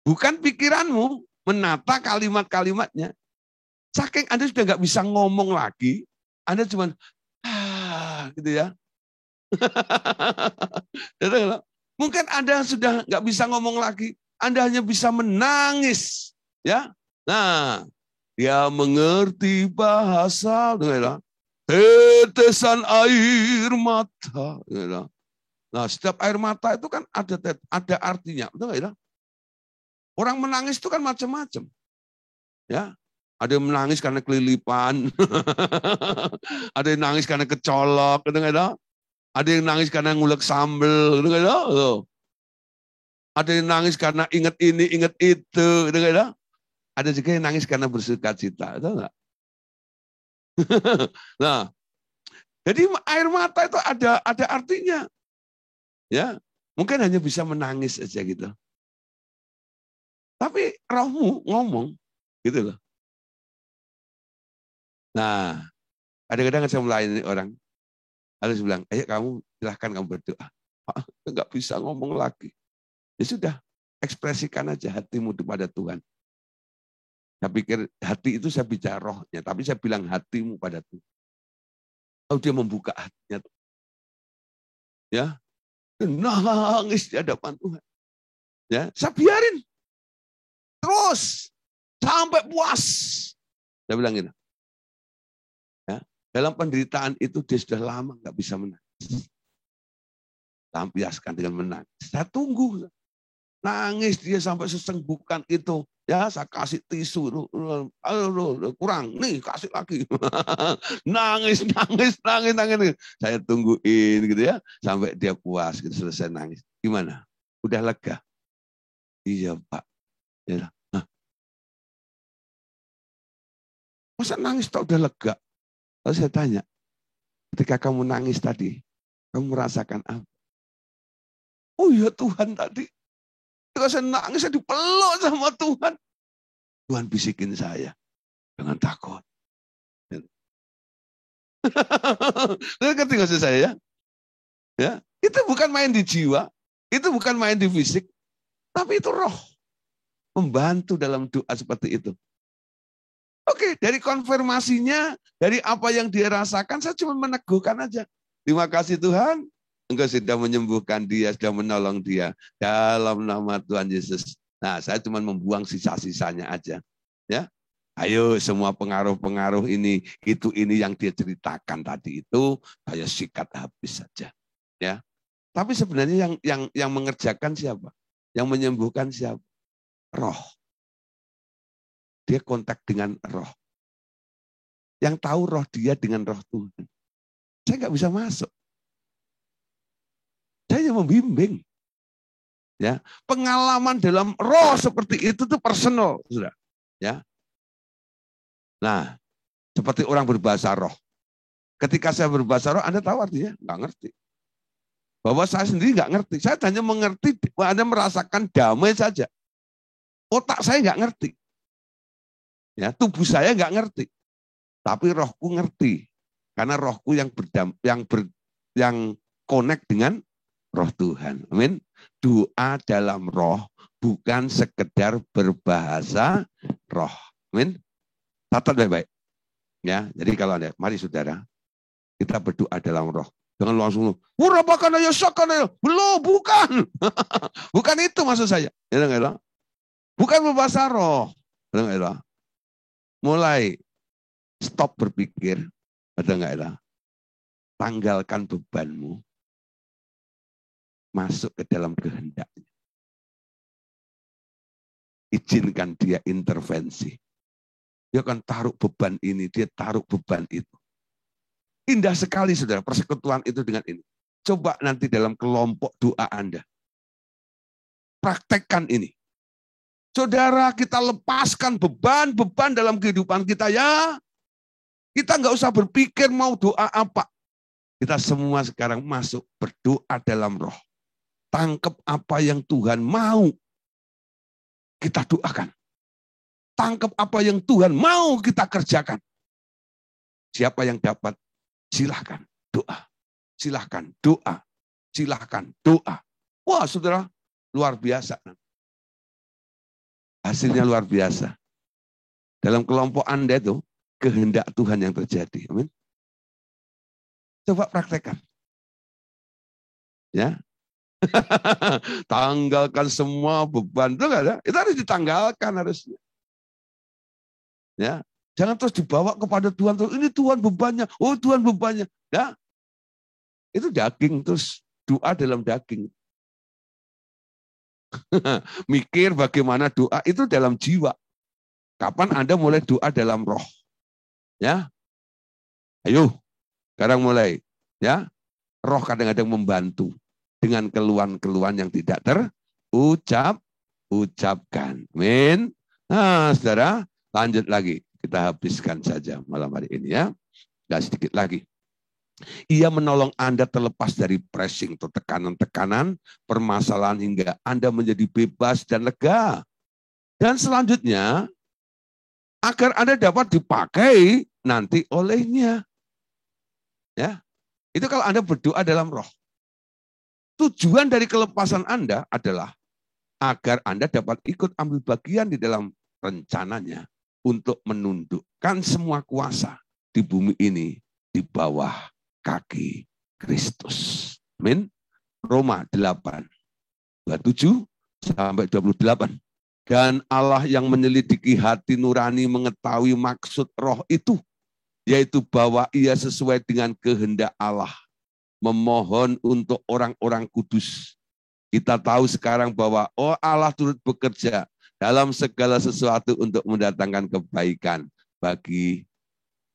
Bukan pikiranmu menata kalimat-kalimatnya. Saking Anda sudah nggak bisa ngomong lagi, Anda cuma gitu ya. Mungkin Anda sudah nggak bisa ngomong lagi, Anda hanya bisa menangis, ya. Nah, dia mengerti bahasa, tetesan air mata. Nah, setiap air mata itu kan ada artinya, betul nggak ya? Orang menangis itu kan macam-macam, ya. Ada yang menangis karena kelilipan, ada yang nangis karena kecolok, betul nggak ya? Ada yang nangis karena ngulek sambel, gitu kan? Ada yang nangis karena ingat ini, ingat itu, gitu kan? Ada juga yang nangis karena bersuka cita, tahu nggak? Nah, jadi air mata itu ada artinya, ya. Mungkin hanya bisa menangis aja gitu. Tapi rohmu ngomong, gitu loh. Nah, kadang-kadang saya melayani orang. Harus bilang, ayo kamu silahkan kamu berdoa. Enggak bisa ngomong lagi. Ya sudah, ekspresikan aja hatimu kepada Tuhan. Saya pikir hati itu saya bicara rohnya, tapi saya bilang hatimu pada Tuhan. Oh, dia membuka hatinya. Ya, nangis di hadapan Tuhan. Ya, saya biarin. Terus sampai puas. Saya bilang gitu. Ya, dalam penderitaan itu dia sudah lama nggak bisa menangis. Lampiaskan dengan menangis. Saya tunggu. Nangis dia sampai sesenggukan itu. Ya, saya kasih tisu. Kurang. Nih, kasih lagi. nangis. Saya tungguin gitu ya. Sampai dia puas gitu, selesai nangis. Gimana? Udah lega? Iya, Pak. Ya. Masa nangis tak udah lega? Lalu saya tanya, ketika kamu nangis tadi, kamu merasakan apa? Oh ya Tuhan tadi. Ketika saya nangis, saya dipeluk sama Tuhan. Tuhan bisikin saya. Jangan takut. Ngerti nggak sih saya? Ya, itu bukan main di jiwa. Itu bukan main di fisik. Tapi itu roh. Membantu dalam doa seperti itu. Oke, dari konfirmasinya, dari apa yang dia rasakan, saya cuma meneguhkan aja. Terima kasih Tuhan, Engkau sudah menyembuhkan dia, sudah menolong dia. Dalam nama Tuhan Yesus. Nah, saya cuma membuang sisa-sisanya aja. Ya, ayo semua pengaruh-pengaruh ini yang dia ceritakan tadi itu, saya sikat habis saja. Ya, tapi sebenarnya yang mengerjakan siapa? Yang menyembuhkan siapa? Roh. Dia kontak dengan roh. Yang tahu roh dia dengan roh Tuhan. Saya nggak bisa masuk. Saya hanya membimbing. Ya, pengalaman dalam roh seperti itu tuh personal, sudah. Ya. Nah, seperti orang berbahasa roh. Ketika saya berbahasa roh, Anda tahu artinya? Nggak ngerti. Bahwa saya sendiri nggak ngerti. Saya hanya mengerti, Anda merasakan damai saja. Otak saya nggak ngerti. Ya, tubuh saya nggak ngerti. Tapi rohku ngerti. Karena rohku yang connect dengan roh Tuhan. Amin. Doa dalam roh bukan sekedar berbahasa roh. Amin. Catat baik-baik. Ya, jadi kalau ada, mari saudara, kita berdoa dalam roh. Jangan langsung, "Wurabakan ya sakan ya." Belum, bukan. Bukan itu maksud saya. Ya, bukan berbahasa roh. Ya, mulai stop berpikir, ada enggak ya? Tanggalkan bebanmu, masuk ke dalam kehendaknya. Izinkan dia intervensi. Dia akan taruh beban ini, dia taruh beban itu. Indah sekali saudara persekutuan itu dengan ini. Coba nanti dalam kelompok doa Anda. Praktekkan ini. Saudara, kita lepaskan beban-beban dalam kehidupan kita ya. Kita nggak usah berpikir mau doa apa. Kita semua sekarang masuk berdoa dalam roh. Tangkap apa yang Tuhan mau kita doakan. Tangkap apa yang Tuhan mau kita kerjakan. Siapa yang dapat? Silahkan doa. Silahkan doa. Silahkan doa. Wah saudara, luar biasa. Hasilnya luar biasa. Dalam kelompok Anda itu, kehendak Tuhan yang terjadi. Amin. Coba praktekkan. Ya. Tanggalkan semua beban. Itu enggak ada. Itu harus ditanggalkan harusnya. Ya. Jangan terus dibawa kepada Tuhan. Ini Tuhan bebannya. Oh Tuhan bebannya. Ya. Itu daging. Terus doa dalam daging. Mikir bagaimana doa itu dalam jiwa. Kapan Anda mulai doa dalam roh? Ya. Ayo. Sekarang mulai. Ya. Roh kadang-kadang membantu. Dengan keluhan-keluhan yang tidak terucapkan. Amin. Nah saudara. Lanjut lagi. Kita habiskan saja malam hari ini ya. Nggak sedikit lagi. Ia menolong Anda terlepas dari pressing atau tekanan-tekanan, permasalahan hingga Anda menjadi bebas dan lega. Dan selanjutnya, agar Anda dapat dipakai nanti olehnya. Ya, itu kalau Anda berdoa dalam roh. Tujuan dari kelepasan Anda adalah agar Anda dapat ikut ambil bagian di dalam rencananya. Untuk menundukkan semua kuasa di bumi ini di bawah kaki Kristus. Amin. Roma 8, 27 sampai 28. Dan Allah yang menyelidiki hati nurani mengetahui maksud roh itu, yaitu bahwa ia sesuai dengan kehendak Allah, memohon untuk orang-orang kudus. Kita tahu sekarang bahwa Allah turut bekerja dalam segala sesuatu untuk mendatangkan kebaikan bagi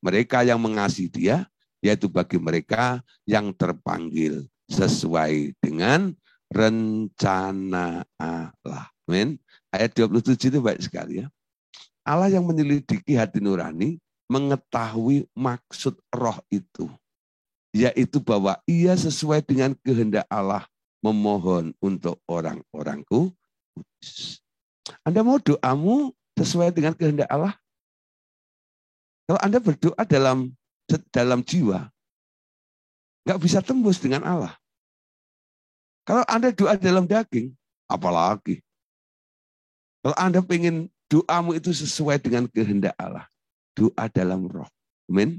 mereka yang mengasihi Dia, yaitu bagi mereka yang terpanggil sesuai dengan rencana Allah. Amin. Ayat 27 itu baik sekali ya. Allah yang menyelidiki hati nurani mengetahui maksud roh itu, yaitu bahwa ia sesuai dengan kehendak Allah memohon untuk orang-orang kudus. Anda mau doamu sesuai dengan kehendak Allah? Kalau Anda berdoa dalam jiwa, nggak bisa tembus dengan Allah. Kalau Anda doa dalam daging, apalagi. Kalau Anda pengen doamu itu sesuai dengan kehendak Allah, doa dalam roh. Amin.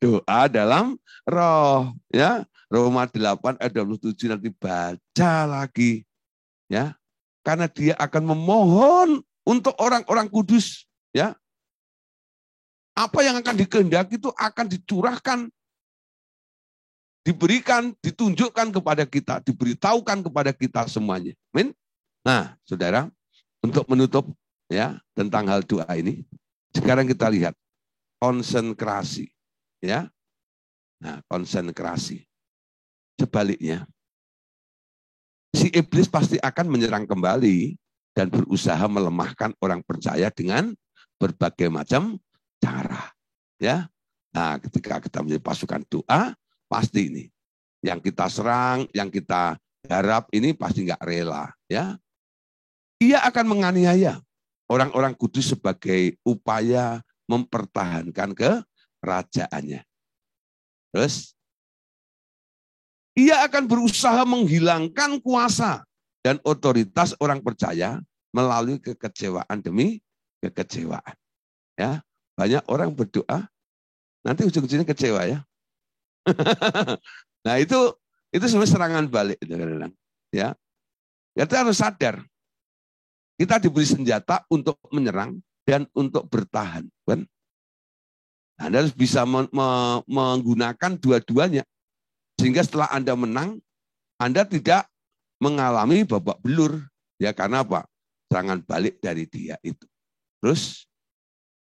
Doa dalam roh, ya. Roma 8 ayat 27 nanti baca lagi. Ya. Karena dia akan memohon untuk orang-orang kudus, ya. Apa yang akan dikehendaki itu akan dicurahkan, diberikan, ditunjukkan kepada kita, diberitahukan kepada kita semuanya. Amin. Nah, saudara, untuk menutup ya tentang hal doa ini, sekarang kita lihat konsentrasi, ya. Nah, konsentrasi. Sebaliknya, si iblis pasti akan menyerang kembali dan berusaha melemahkan orang percaya dengan berbagai macam cara, ya. Nah, ketika kita menjadi pasukan doa, pasti ini yang kita serang, yang kita harap ini pasti nggak rela, ya. Ia akan menganiaya orang-orang kudus sebagai upaya mempertahankan kerajaannya. Terus, ia akan berusaha menghilangkan kuasa dan otoritas orang percaya melalui kekecewaan demi kekecewaan. Ya, banyak orang berdoa, nanti ujung-ujungnya kecewa ya. Nah itu sebenarnya serangan balik itu kadang-kadang. Ya, kita harus sadar, kita diberi senjata untuk menyerang dan untuk bertahan, kan? Anda harus bisa menggunakan dua-duanya, sehingga setelah Anda menang, Anda tidak mengalami babak belur, ya karena apa? Serangan balik dari dia itu. Terus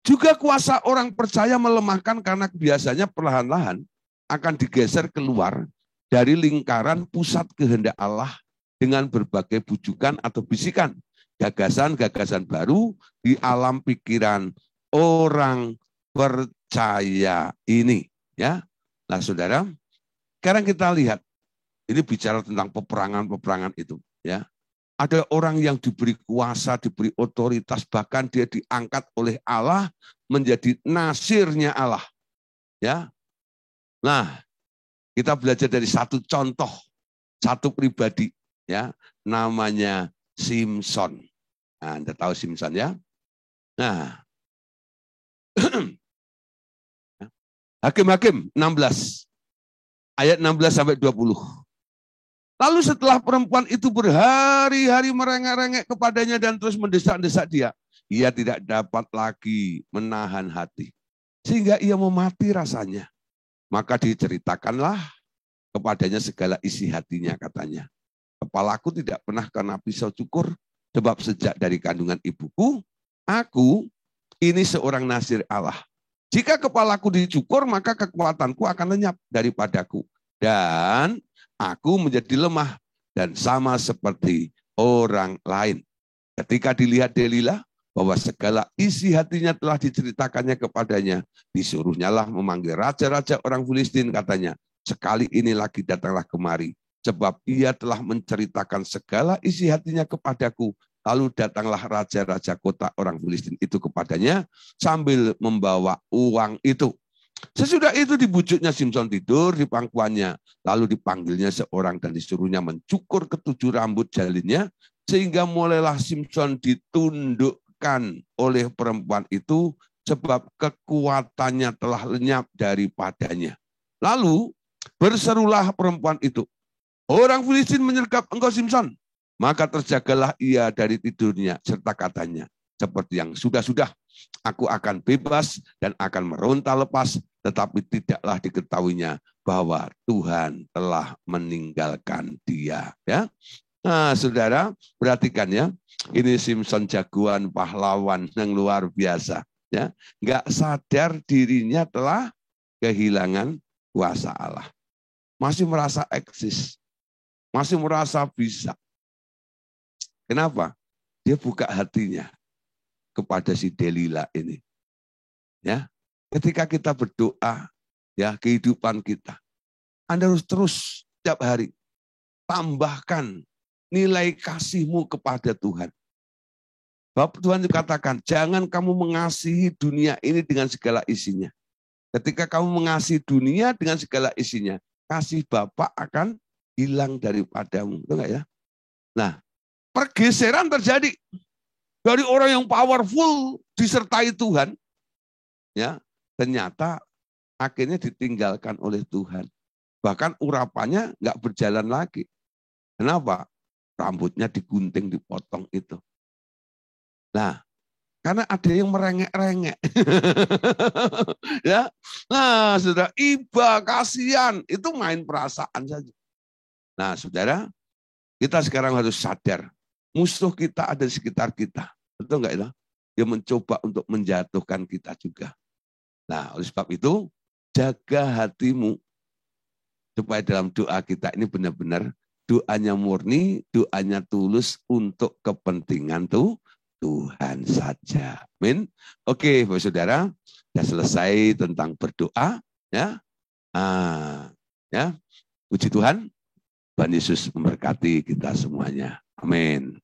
juga kuasa orang percaya melemahkan karena biasanya perlahan-lahan akan digeser keluar dari lingkaran pusat kehendak Allah dengan berbagai bujukan atau bisikan, gagasan-gagasan baru di alam pikiran orang percaya ini. Ya, nah saudara, sekarang kita lihat, ini bicara tentang peperangan-peperangan itu. Ya, ada orang yang diberi kuasa, diberi otoritas, bahkan dia diangkat oleh Allah menjadi nasirnya Allah. Ya, nah kita belajar dari satu contoh, satu pribadi, ya, namanya Simson. Nah, Anda tahu Simson ya? Nah, Hakim-Hakim 16. Ayat 16 sampai 20. Lalu setelah perempuan itu berhari-hari merengek-rengek kepadanya dan terus mendesak-desak dia, ia tidak dapat lagi menahan hati. Sehingga ia mau mati rasanya. Maka diceritakanlah kepadanya segala isi hatinya, katanya. Kepalaku tidak pernah kena pisau cukur, sebab sejak dari kandungan ibuku, aku ini seorang nasir Allah. Jika kepalaku dicukur, maka kekuatanku akan lenyap daripadaku. Dan aku menjadi lemah dan sama seperti orang lain. Ketika dilihat Delila bahwa segala isi hatinya telah diceritakannya kepadanya, disuruhnyalah memanggil raja-raja orang Filistin, katanya, sekali ini lagi datanglah kemari, sebab ia telah menceritakan segala isi hatinya kepadaku. Lalu datanglah raja-raja kota orang Filistin itu kepadanya sambil membawa uang itu. Sesudah itu dibujuknya Simson tidur di pangkuannya. Lalu dipanggilnya seorang dan disuruhnya mencukur ketujuh rambut jalinnya. Sehingga mulailah Simson ditundukkan oleh perempuan itu sebab kekuatannya telah lenyap daripadanya. Lalu berserulah perempuan itu, orang Filistin menyergap engkau Simson. Maka terjagalah ia dari tidurnya, serta katanya, seperti yang sudah-sudah, aku akan bebas dan akan meronta lepas, tetapi tidaklah diketahuinya bahwa Tuhan telah meninggalkan dia. Ya, nah saudara, perhatikan ya, ini Simson jagoan pahlawan yang luar biasa. Ya, nggak sadar dirinya telah kehilangan kuasa Allah, masih merasa eksis, masih merasa bisa. Kenapa? Dia buka hatinya kepada si Delila ini. Ya, ketika kita berdoa, ya kehidupan kita, Anda harus terus setiap hari tambahkan nilai kasihmu kepada Tuhan. Bapak Tuhan katakan, jangan kamu mengasihi dunia ini dengan segala isinya. Ketika kamu mengasihi dunia dengan segala isinya, kasih Bapa akan hilang daripadamu. Betul nggak ya? Nah, pergeseran terjadi dari orang yang powerful disertai Tuhan, ya ternyata akhirnya ditinggalkan oleh Tuhan. Bahkan urapannya nggak berjalan lagi. Kenapa? Rambutnya digunting, dipotong itu. Nah, karena ada yang merengek-rengek. Ya, nah saudara, iba, kasihan, itu main perasaan saja. Nah saudara, kita sekarang harus sadar, musuh kita ada di sekitar kita. Betul enggak itu? Dia mencoba untuk menjatuhkan kita juga. Nah, oleh sebab itu, jaga hatimu. Supaya dalam doa kita ini benar-benar doanya murni, doanya tulus untuk kepentingan Tuhan saja. Amin. Oke, Bapak Saudara, sudah selesai tentang berdoa. Ya, ya, puji Tuhan. Tuhan Yesus memberkati kita semuanya. Amin.